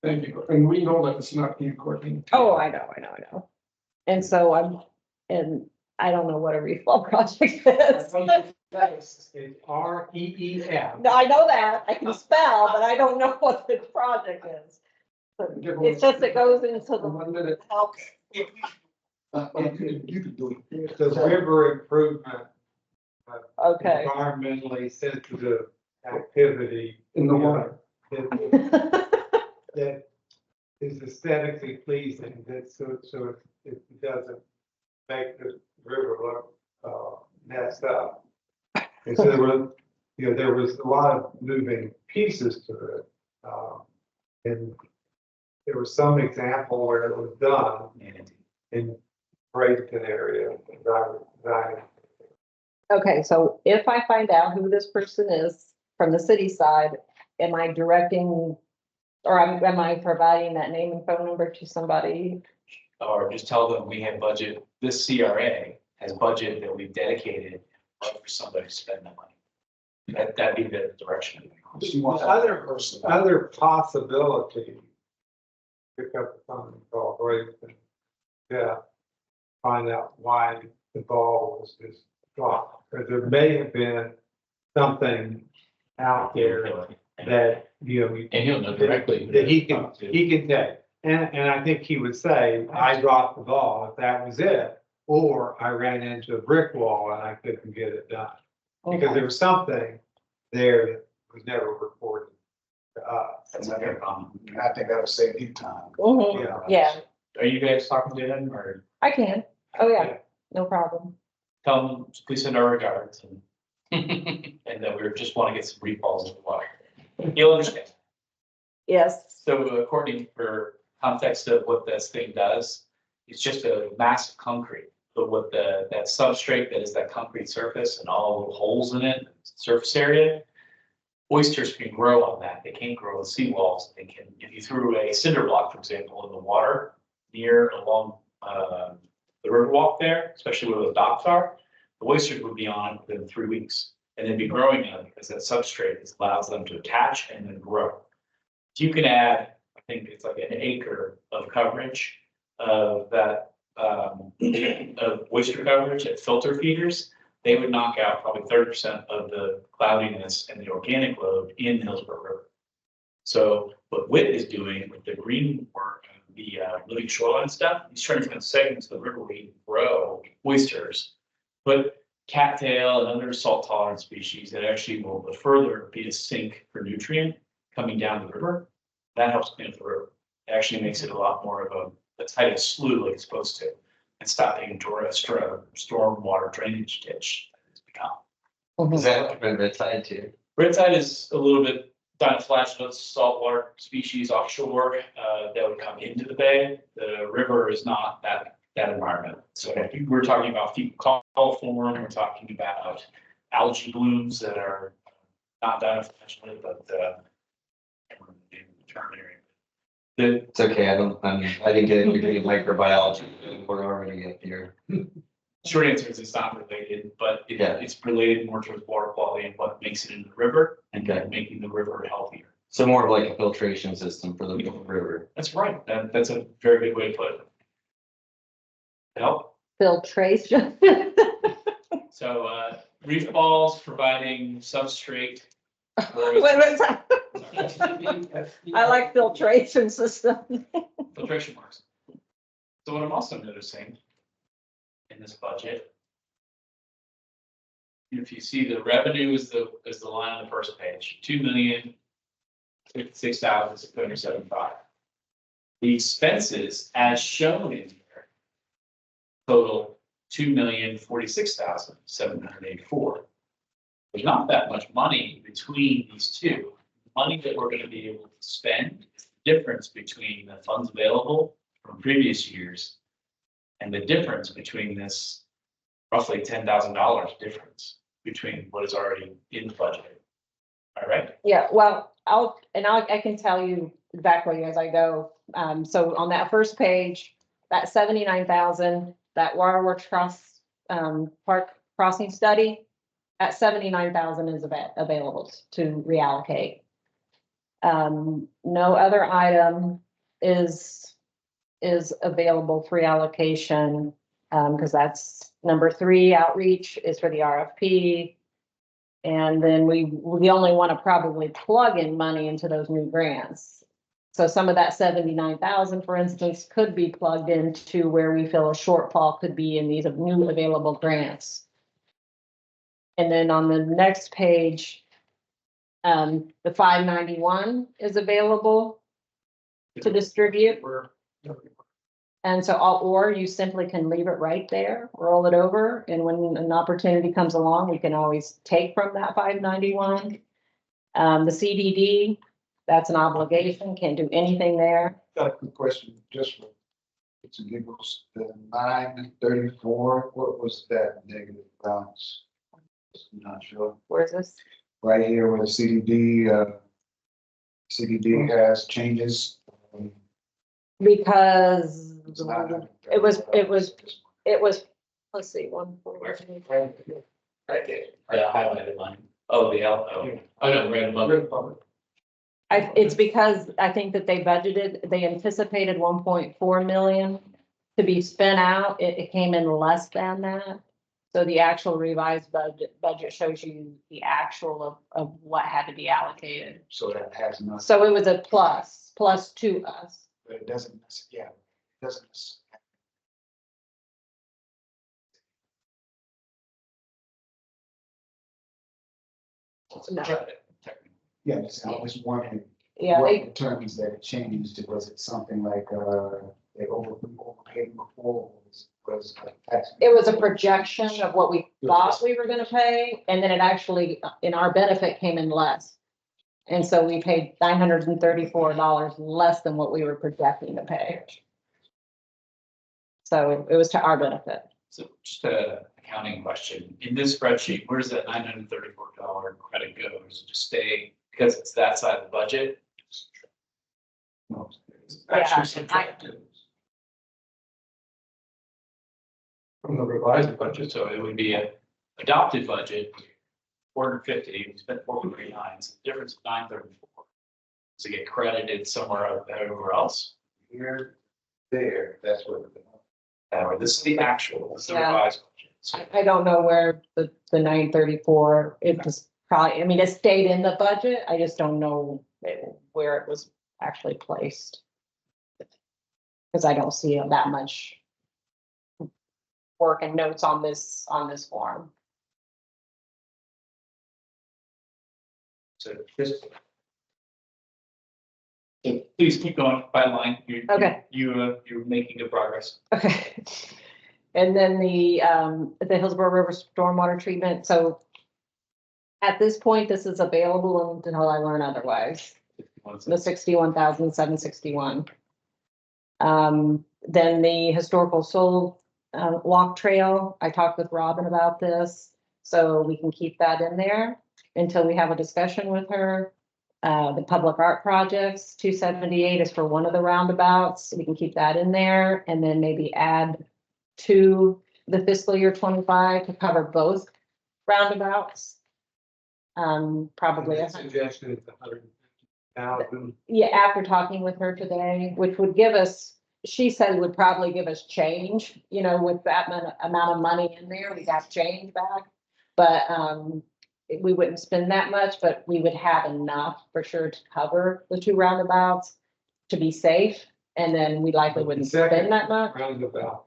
Thank you. And we know that it's not you, Courtney. Oh, I know. And so and I don't know what a reflow project is. It's REEF. No, I know that. I can spell, but I don't know what the project is. It's just, it goes into the 1 minute. help. You can do it. It's a river improvement. Okay. Environmentally sensitive activity. In the water. That is aesthetically pleasing, that so it doesn't make the river look messed up. And so there was a lot of moving pieces to it. And there was some example where it was done in Bradenton area. Okay, so if I find out who this person is from the city side, am I directing, or am I providing that name and phone number to somebody? Or just tell them we have budget, this CRA has budget that we've dedicated for somebody to spend the money. That'd be the direction. Other possibility. Pick up the phone and call Bradenton. Yeah. Find out why the ball was just dropped, because there may have been something out there that, And he'll know directly. that he can take. And I think he would say, I dropped the ball, if that was it, or I ran into a brick wall and I couldn't get it done. Because there was something there that was never reported to us. That's a fair comment. I think that'll save you time. Mhm. Yeah, Are you guys talking to them or I can. Oh, yeah, no problem. tell them, please send our regards and and that we just want to get some refalls in the water. You'll understand. Yes. So Courtney, for context of what this thing does, it's just a massive concrete. But what that substrate that is that concrete surface and all the holes in it, surface area, oysters can grow on that. They can't grow on seawalls. They can, if you threw a cinder block, for example, in the water near along the riverwalk there, especially where those docks are, the oysters would be on within 3 weeks. And they'd be growing on it because that substrate allows them to attach and then grow. You can add, I think it's like an acre of coverage of that, of oyster coverage at filter feeders. They would knock out probably 30% of the cloudiness and the organic load in Hillsborough River. So what Witt is doing with the green work, the living shoreline stuff, he's trying to find segments of the river where you can grow oysters, but cattail and other salt tolerant species that actually will further be a sink for nutrient coming down the river. That helps clean up the river. It actually makes it a lot more of a tight slough like it's supposed to, and stop being a storm water drainage ditch that it's become. Is that what been red side too? Red tide is a little bit dinoflagellate saltwater species offshore, that would come into the bay. The river is not that environment. So we're talking about fecal coliform, we're talking about algae blooms that are not dinoflagellate, but, the, It's okay, I didn't get a degree in microbiology, we're already up here. short answer is it's not related, but Yeah. it's related more towards water quality and what makes it in the river and Okay. making the river healthier. So more of like a filtration system for the river. That's right. That's a very good way to put it. Help. Filtration. So, reef balls providing substrate. Wait, I like filtration system. Filtration marks. So what I'm also noticing in this budget, if you see the revenue is the line on the first page, 2,056,675. The expenses as shown in here total 2,046,784. There's not that much money between these two. Money that we're going to be able to spend is the difference between the funds available from previous years and the difference between this roughly $10,000 difference between what is already in the budget. All right. Yeah, well, I can tell you exactly as I go. So on that first page, that 79,000, that waterworks park crossing study, at 79,000 is available to reallocate. No other item is available for reallocation, because that's number 3, outreach is for the RFP. And then we only want to probably plug in money into those new grants. So some of that 79,000, for instance, could be plugged into where we feel a shortfall could be in these new available grants. And then on the next page, the 591 is available to distribute. And so, or you simply can leave it right there, roll it over, and when an opportunity comes along, we can always take from that 591. The CDD, that's an obligation, can't do anything there. Got a quick question, just for it's a giggles, the 934, what was that negative balance? I'm not sure, Where's this? right here where the CDD has changes. Because It's not- it was, let's see, 140. Right there. The highlighted line. Oh, the L. Oh, no, right above it. It's because I think that they anticipated 1.4 million to be spent out. It came in less than that. So the actual revised budget shows you the actual of what had to be allocated. So that has nothing, So it was a plus to us. but it doesn't, yeah, it doesn't. No. Yeah, I was wondering. Yeah, What they, determines that it changed? Was it something like, they overpaid before? Was like tax? it was a projection of what we thought we were gonna pay, and then it actually, in our benefit, came in less. And so we paid $934 less than what we were projecting to pay. So it was to our benefit. So just a accounting question. In this spreadsheet, where does that $934 credit go? Does it just stay because it's that side of the budget? No. Actually subtracted from the revised budget. So it would be a adopted budget, 450, we spent 439, so the difference is 934. Does it get credited somewhere else? Here, there, that's what. Or this is the actual, this is the Yeah. revised budget. So I don't know where the 934, it was probably, I mean, it stayed in the budget. I just don't know where it was actually placed. Because I don't see that much work and notes on this form. So just. So please keep going by line. Okay. You're making good progress. Okay. And then the Hillsborough River stormwater treatment, so At this point, this is available until I learn otherwise. The 61,761. Then the historical soul walk trail, I talked with Robin about this, so we can keep that in there until we have a discussion with her. The public art projects, 278 is for one of the roundabouts, we can keep that in there, and then maybe add to the fiscal year 25 to cover both roundabouts. Probably. The suggestion is 150,000. Yeah, after talking with her today, which would give us, she said would probably give us change, you know, with that amount of money in there, we got change back. But, we wouldn't spend that much, but we would have enough for sure to cover the two roundabouts to be safe. And then we likely wouldn't spend that much. Roundabout,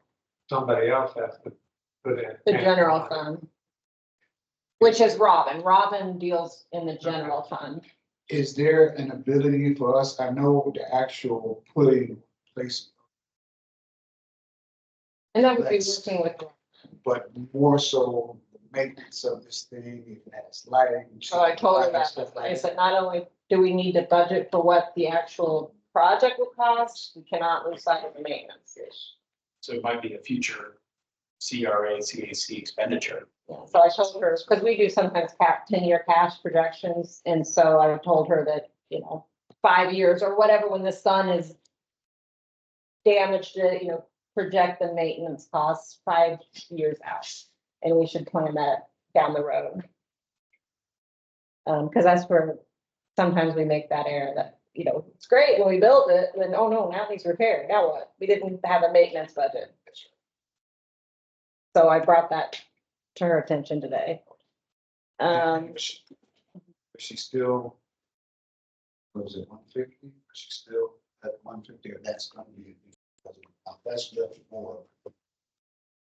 somebody else has to put in. The general fund. Which is Robin. Robin deals in the general fund. Is there an ability for us, I know the actual putting place, And that would be Let's- working with, but more so the maintenance of this thing, if it has lighting. so I told her that, stuff I like said, not only do we need to budget for what the actual project will cost, we cannot lose sight of the maintenance. So it might be a future CRA, CAC expenditure. Yeah, so I told her, because we do sometimes 10-year cash projections, and so I told her that, you know, 5 years or whatever, when the sun is damaged, you know, project the maintenance costs 5 years out, and we should plan that down the road. Because that's where sometimes we make that error that, you know, it's great when we build it, then, oh no, now it needs repaired, now what? We didn't have a maintenance budget. So I brought that to her attention today. She still, what was it, 150? She still at 150, or that's gonna be, that's just more.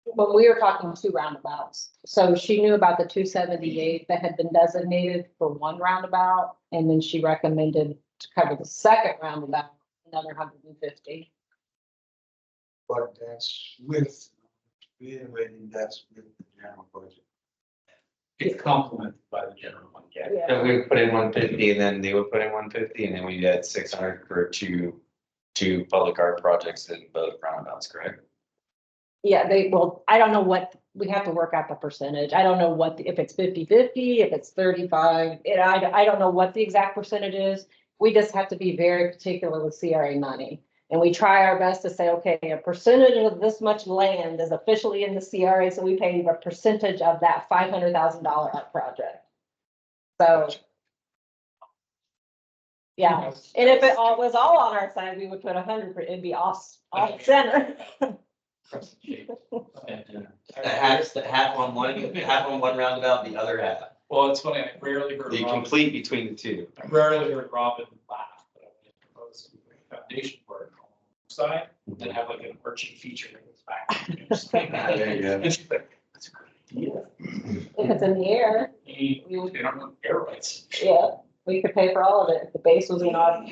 When we were talking two roundabouts, so she knew about the 278 that had been designated for one roundabout, and then she recommended to cover the second roundabout, another 150. But that's with, reiterating, that's with the general budget. It's complemented by the general fund, yeah. So we would put in 150 and then they would put in 150 and then we'd add 600 for two public art projects in both roundabouts, correct? Yeah, I don't know what, we have to work out the percentage. I don't know what, if it's 50-50, if it's 35, I don't know what the exact percentage is. We just have to be very particular with CRA money. And we try our best to say, okay, a percentage of this much land is officially in the CRA, so we pay a percentage of that $500,000 art project. So. Yeah, and if it all was all on our side, we would put 100, it'd be off center. Half on one roundabout, the other half. Well, it's funny, I rarely heard The Robin, complete between the two. I rarely heard Robin laugh, but I would propose foundation work on the side, and have like an arching feature that goes back. There you go. And she's like, that's a good idea. If it's in the air, They don't know air rights. yeah, we could pay for all of it. If the base was in our.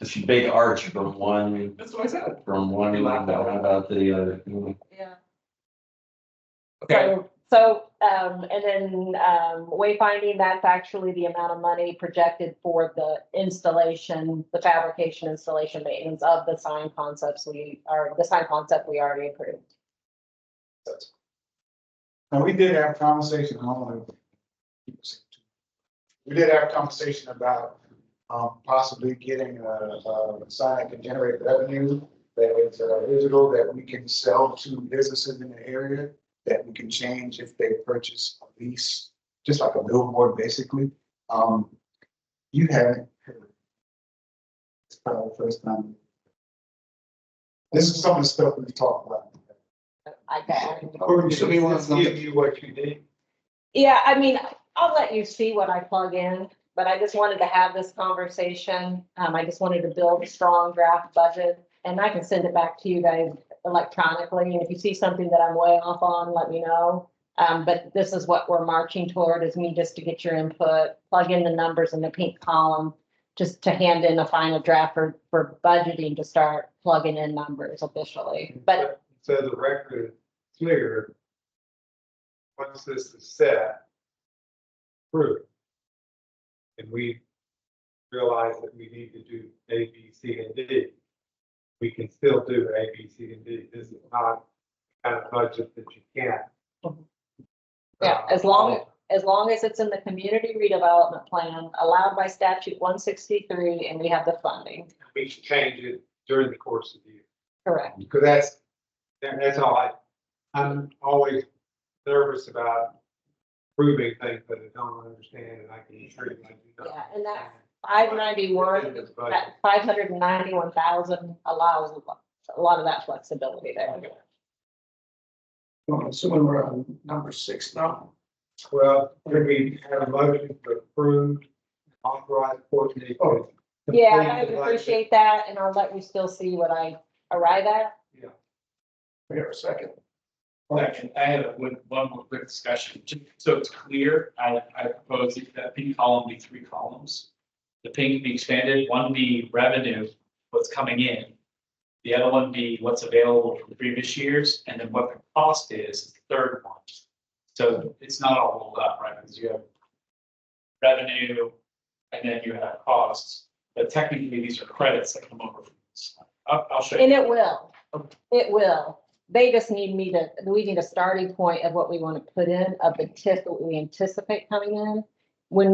It's a big arch from one That's what I said. roundabout to the other. Yeah. Okay, And then, wayfinding, that's actually the amount of money projected for the installation, the fabrication, installation, maintenance of the sign concepts the sign concept we already approved. Now, we did have a conversation, I don't want to. We did have a conversation about possibly getting a sign that can generate revenue, that is digital, that we can sell to businesses in the area, that we can change if they purchase a lease, just like a billboard, basically. You haven't heard. It's probably the first time. This is some of the stuff we've talked about. So he wants to give you what you need. Yeah, I mean, I'll let you see what I plug in, but I just wanted to have this conversation. I just wanted to build a strong draft budget, and I can send it back to you guys electronically. And if you see something that I'm way off on, let me know. But this is what we're marching toward, is me just to get your input, plug in the numbers in the pink column, just to hand in a final draft for budgeting to start plugging in numbers officially. But So the record is clear. Once this is set, approved. And we realize that we need to do A, B, C, and D. We can still do A, B, C, and D. This is not kind of budget that you can't. Yeah, as long as it's in the community redevelopment plan allowed by statute 163 and we have the funding. We can change it during the course of the year. Correct. Because that's all I'm always nervous about proving things that I don't understand, and I can assure you I do not. Yeah, and that 591, that 591,000 allows a lot of that flexibility there. I'm assuming we're on number 6 now. Well, could we have a motion to approve, authorize Courtney? Oh. Yeah, I would appreciate that, and I'll let you still see what I arrive at. We have a second. Second, I had one more quick discussion, just so it's clear, I propose that pink column be 3 columns. The pink be expanded, one be revenue, what's coming in. The other one be what's available from previous years, and then what the cost is the third one. So it's not all rolled up, right, because you have revenue, and then you have costs, but technically these are credits that come over from this. I'll show you. And it will. They just need we need a starting point of what we want to put in, of the TIF that we anticipate coming in. When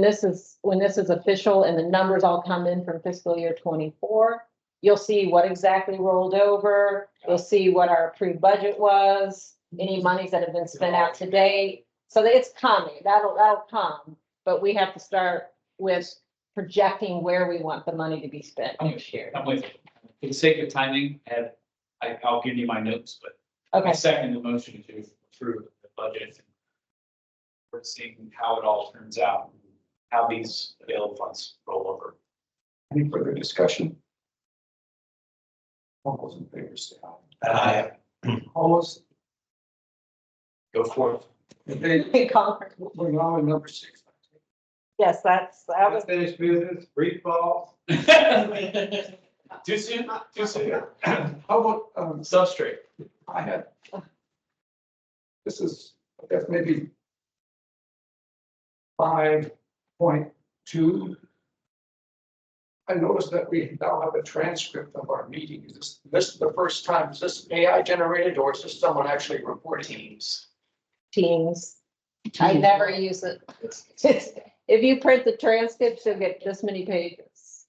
this is official and the numbers all come in from fiscal year 24, you'll see what exactly rolled over. You'll see what our approved budget was, any monies that have been spent out to date. So it's coming, that'll come, but we have to start with projecting where we want the money to be spent next year. I'm with you. For the sake of timing, I'll give you my notes, but I Okay, second the motion to approve the budget. We're seeing how it all turns out, how these available funds roll over. Any further discussion? All those in favor say aye. Aye. Opposed? Go forth. Okay, we're now in number 6. yes, that was, Unfinished business, brief ball. Too soon? Too soon. How about, Substrate. I had. This is, I guess, maybe 5.2. I noticed that we now have a transcript of our meeting. Is this is the first time, is this AI generated or is this someone actually reporting? Teams. I never use it. If you print the transcripts, you'll get this many pages.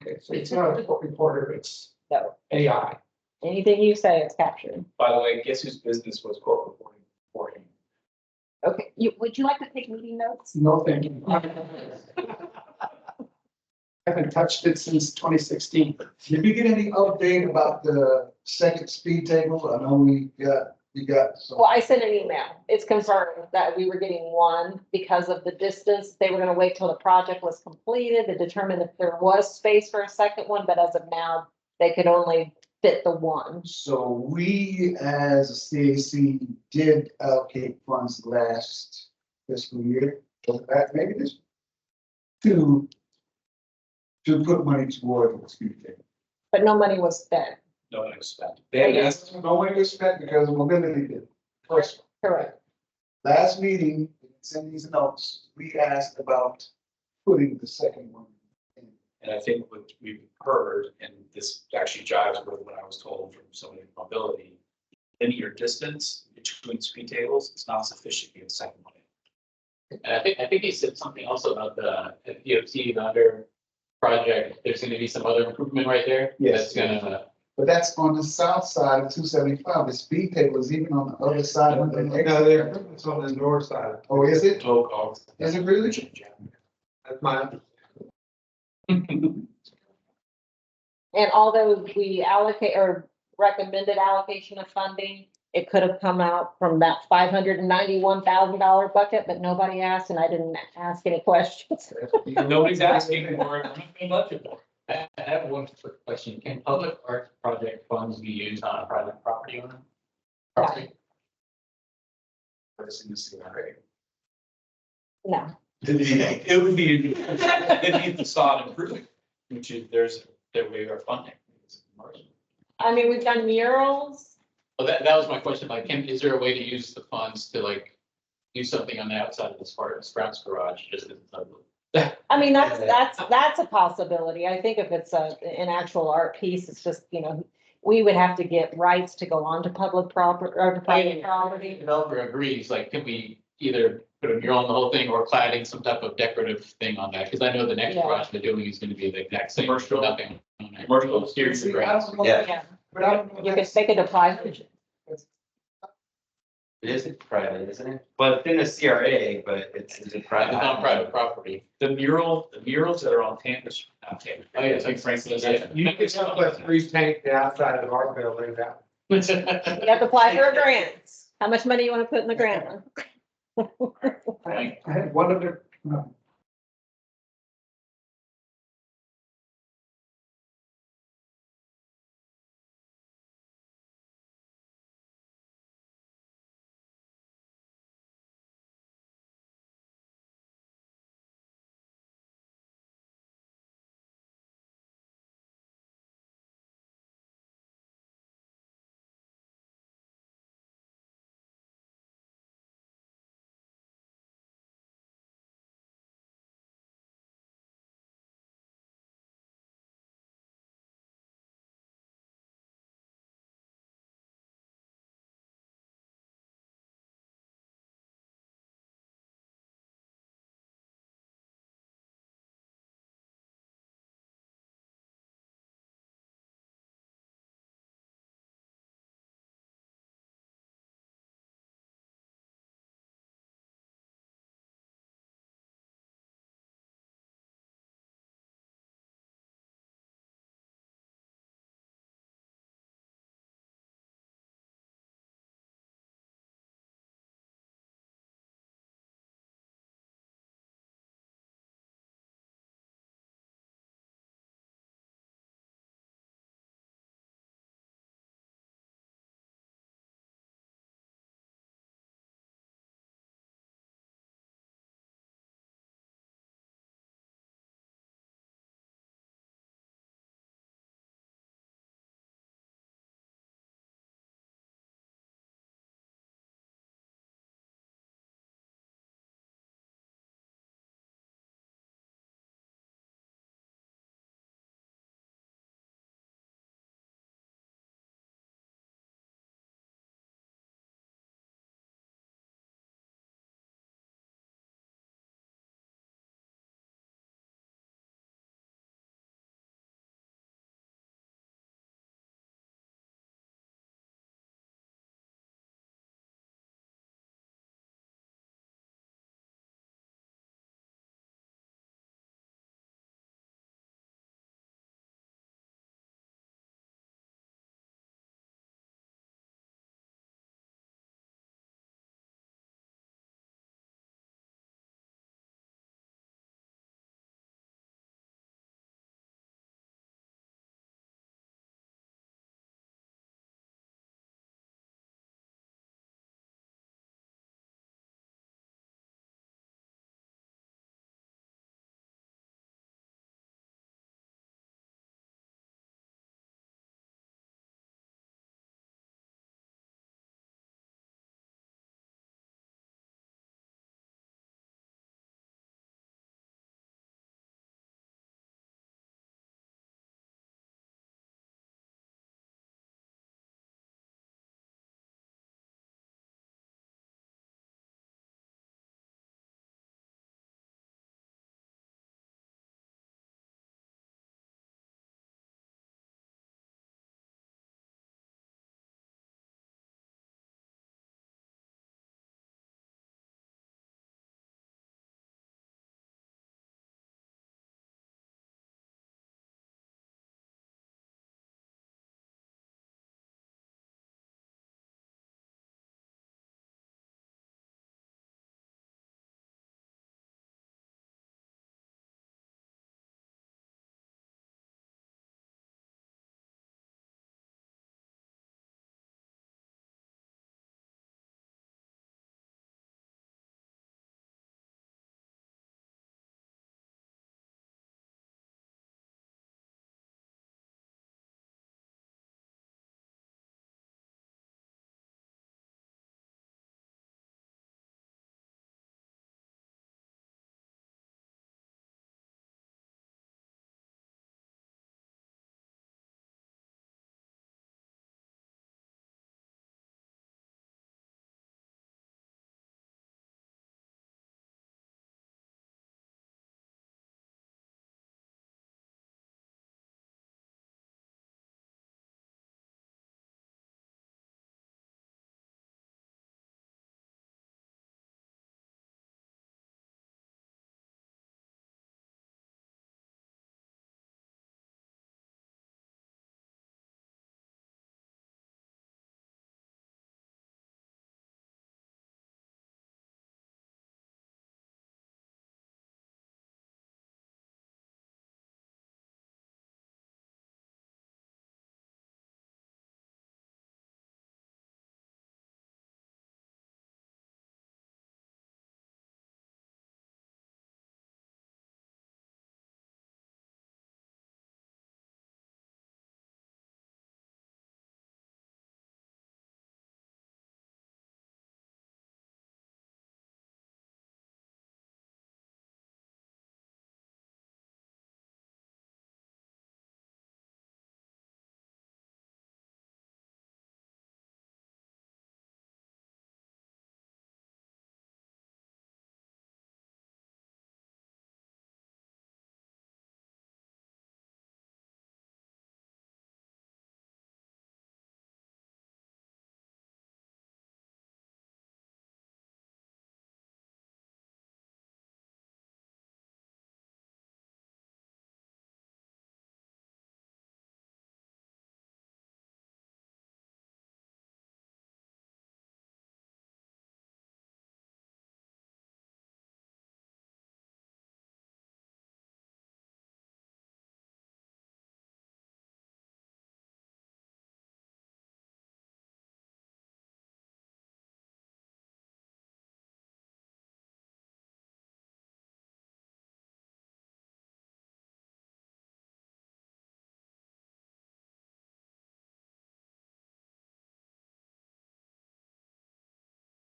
Okay, so it's not a court reporter, it's So AI. anything you say is captured. By the way, guess whose business was court reporting? Okay, would you like to take meeting notes? No, thank you. I haven't touched it since 2016. Did we get any update about the second speed table? I know we got some. Well, I sent an email. It's confirmed that we were getting one because of the distance. They were gonna wait till the project was completed to determine if there was space for a second one, but as of now, they could only fit the one. So we, as a CAC, did allocate funds last fiscal year, maybe this, to put money toward the speed table. But no money was spent. No one expected. They asked, no money was spent because of mobility did. First, Correct. last meeting, it's in these notes, we asked about putting the second one in. And I think what we've heard, and this actually jives with what I was told from somebody in mobility, linear distance between speed tables is not sufficient to get a second one in. And I think he said something also about the DOT under project. There's going to be some other improvement right there. Yes. That's gonna. But that's on the south side of 275. The speed table is even on the other side of the. No, the improvements on the north side. Oh, is it? Total cost. Is it really? That's my. And although we allocate or recommended allocation of funding, it could have come out from that $591,000 bucket, but nobody asked and I didn't ask any questions. Nobody's asking for it. I'm not budget for it. I have one quick question. Can public art project funds be used on a private property owner? No, It would be, it needs facade improvement, which is, there we are funding. I mean, we've done murals. Well, that was my question. Like, is there a way to use the funds to like do something on the outside of the Sprouts garage, just as a. I mean, that's a possibility. I think if it's an actual art piece, it's just, we would have to get rights to go onto public property or to private property. Developer agrees, like, can we either put a mural on the whole thing or cladding some type of decorative thing on that? Because I know the next Yeah. garage they're doing is gonna be the exact same. Commercial. Nothing on it. Commercial. Exterior See, I grass. don't know- Yeah. But I don't know. You could, they could apply for it. It is private, isn't it? But it's in the CRA, but it's private. It's on private property. The murals that are on Tampa, not Tampa. Oh, yeah, it's like Frank says, yeah. You can help us repaint the outside of our building that. You have to apply for a grant. How much money you want to put in the grant? I had one other